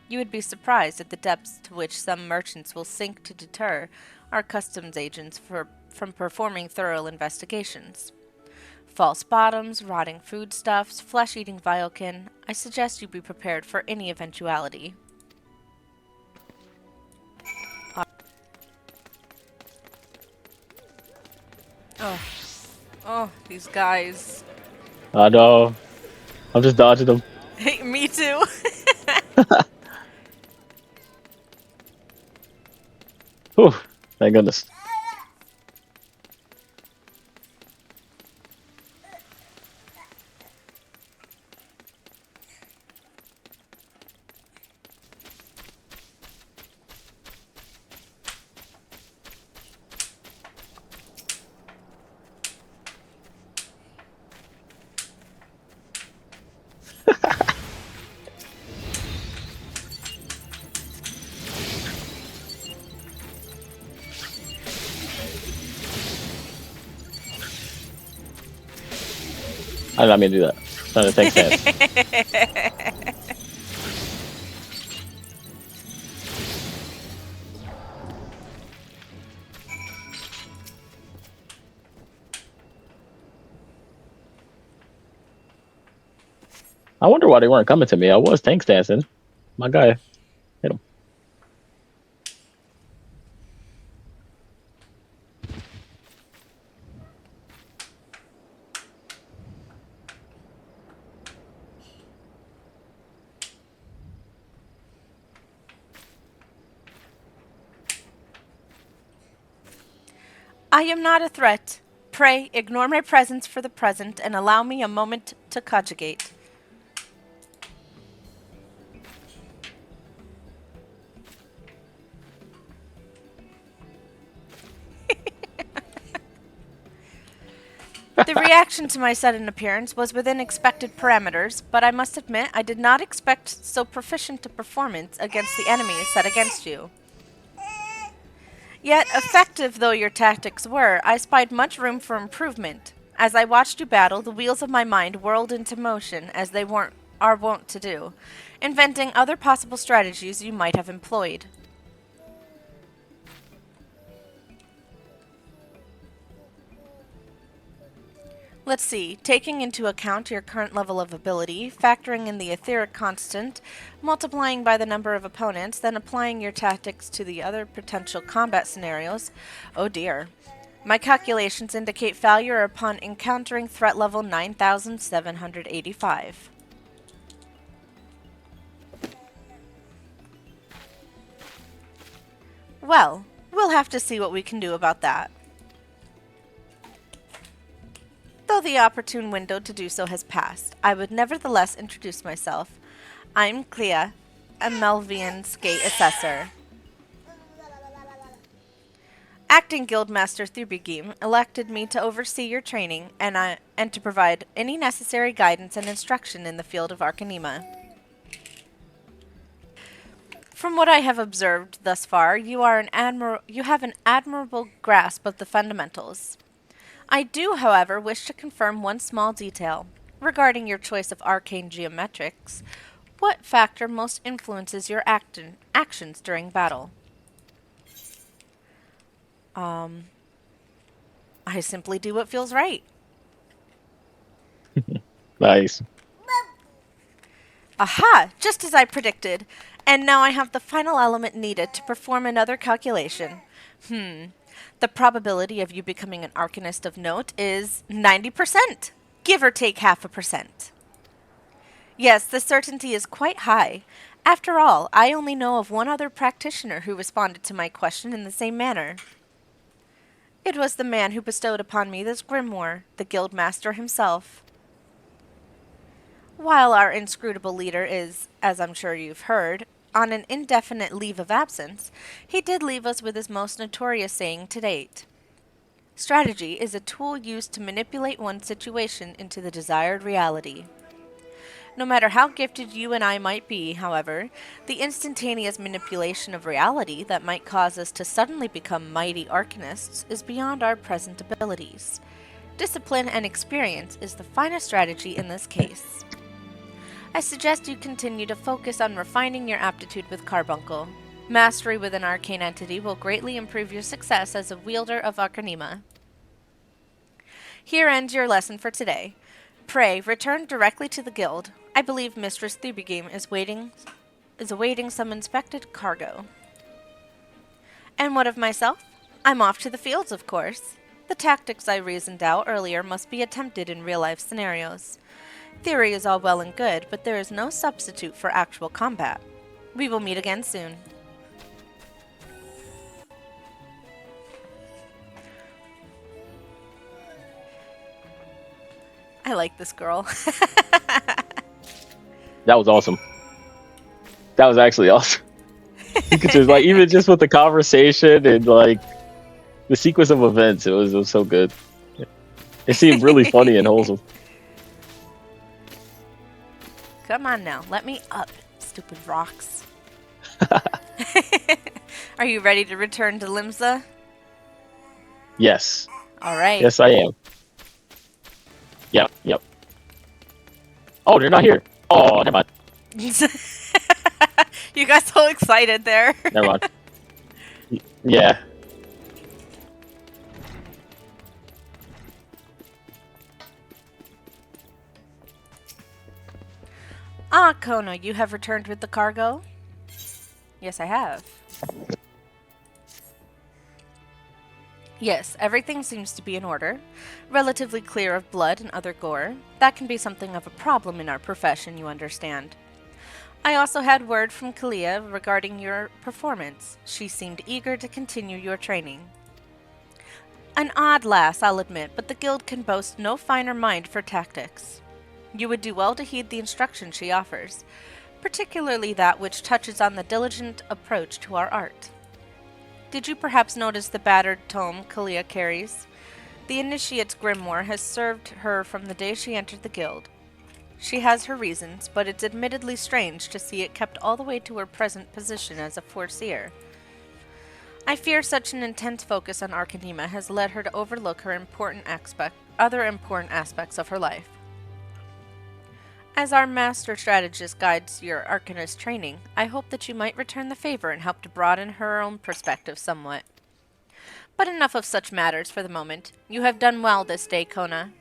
You would be surprised at the depths to which some merchants will sink to deter our customs agents from performing thorough investigations. False bottoms, rotting foodstuffs, flesh-eating vilekin. I suggest you be prepared for any eventuality. Oh, these guys. I know. I'm just dodging them. Hey, me too. Whew. Thank goodness. I did not mean to do that. Trying to take stance. I wonder why they weren't coming to me. I was tank stancing. My guy hit him. I am not a threat. Pray, ignore my presence for the present and allow me a moment to conjugate. The reaction to my sudden appearance was within expected parameters, but I must admit I did not expect so proficient a performance against the enemies set against you. Yet, effective though your tactics were, I spied much room for improvement. As I watched you battle, the wheels of my mind whirled into motion as they are wont to do, inventing other possible strategies you might have employed. Let's see, taking into account your current level of ability, factoring in the etheric constant, multiplying by the number of opponents, then applying your tactics to the other potential combat scenarios. Oh dear. My calculations indicate failure upon encountering threat level 9785. Well, we'll have to see what we can do about that. Though the opportune window to do so has passed, I would nevertheless introduce myself. I'm Clea, a Melvian Skate Assessor. Acting Guildmaster Thubigim elected me to oversee your training and to provide any necessary guidance and instruction in the field of Arcanema. From what I have observed thus far, you have an admirable grasp of the fundamentals. I do, however, wish to confirm one small detail. Regarding your choice of arcane geometrics, what factor most influences your actions during battle? I simply do what feels right. Nice. Aha! Just as I predicted. And now I have the final element needed to perform another calculation. The probability of you becoming an arcanist of note is 90%, give or take half a percent. Yes, the certainty is quite high. After all, I only know of one other practitioner who responded to my question in the same manner. It was the man who bestowed upon me this grimoire, the Guildmaster himself. While our inscrutable leader is, as I'm sure you've heard, on an indefinite leave of absence, he did leave us with his most notorious saying to date. Strategy is a tool used to manipulate one situation into the desired reality. No matter how gifted you and I might be, however, the instantaneous manipulation of reality that might cause us to suddenly become mighty arcanists is beyond our present abilities. Discipline and experience is the finest strategy in this case. I suggest you continue to focus on refining your aptitude with Carbuncle. Mastery with an arcane entity will greatly improve your success as a wielder of Arcanema. Here ends your lesson for today. Pray, return directly to the guild. I believe Mistress Thubigame is awaiting some inspected cargo. And what of myself? I'm off to the fields, of course. The tactics I reasoned out earlier must be attempted in real-life scenarios. Theory is all well and good, but there is no substitute for actual combat. We will meet again soon. I like this girl. That was awesome. That was actually awesome. You could just even just with the conversation and the sequence of events, it was so good. It seemed really funny and wholesome. Come on now, let me up, stupid rocks. Are you ready to return to Limsa? Yes. All right. Yes, I am. Yep. Oh, they're not here. Oh, never mind. You got so excited there. Never mind. Yeah. Ah, Kono, you have returned with the cargo? Yes, I have. Yes, everything seems to be in order. Relatively clear of blood and other gore. That can be something of a problem in our profession, you understand. I also had word from Kalia regarding your performance. She seemed eager to continue your training. An odd lass, I'll admit, but the guild can boast no finer mind for tactics. You would do well to heed the instruction she offers, particularly that which touches on the diligent approach to our art. Did you perhaps notice the battered tome Kalia carries? The initiate's grimoire has served her from the day she entered the guild. She has her reasons, but it's admittedly strange to see it kept all the way to her present position as a foreseer. I fear such an intense focus on Arcanema has led her to overlook her other important aspects of her life. As our master strategist guides your Arcanist training, I hope that you might return the favor and help to broaden her own perspective somewhat. But enough of such matters for the moment. You have done well this day, Kona.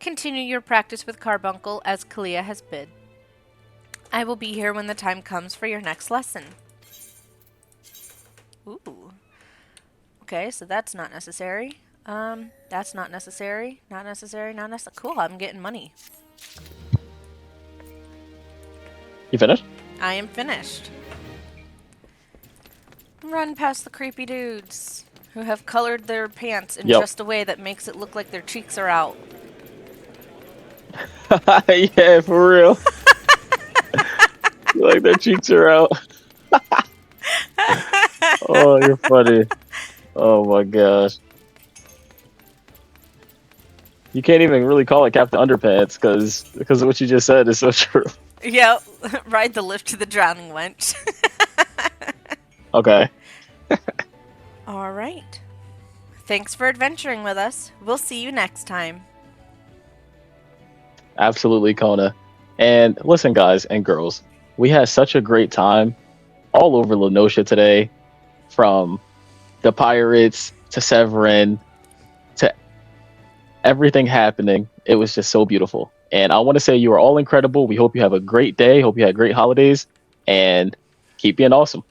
Continue your practice with Carbuncle as Kalia has bid. I will be here when the time comes for your next lesson. Ooh. Okay, so that's not necessary. That's not necessary. Not necessary, not necessary. Cool, I'm getting money. You finished? I am finished. Run past the creepy dudes who have colored their pants in Yep. just a way that makes it look like their cheeks are out. Yeah, for real. Like their cheeks are out. Oh, you're funny. Oh my gosh. You can't even really call it Captain Underpants because of what you just said is so true. Yep, ride the lift to the drowning wench. Okay. All right. Thanks for adventuring with us. We'll see you next time. Absolutely, Kona. And listen, guys and girls, we had such a great time all over Lenosha today, from the pirates to Severin to everything happening. It was just so beautiful. And I want to say you are all incredible. We hope you have a great day. Hope you had great holidays and keep being awesome.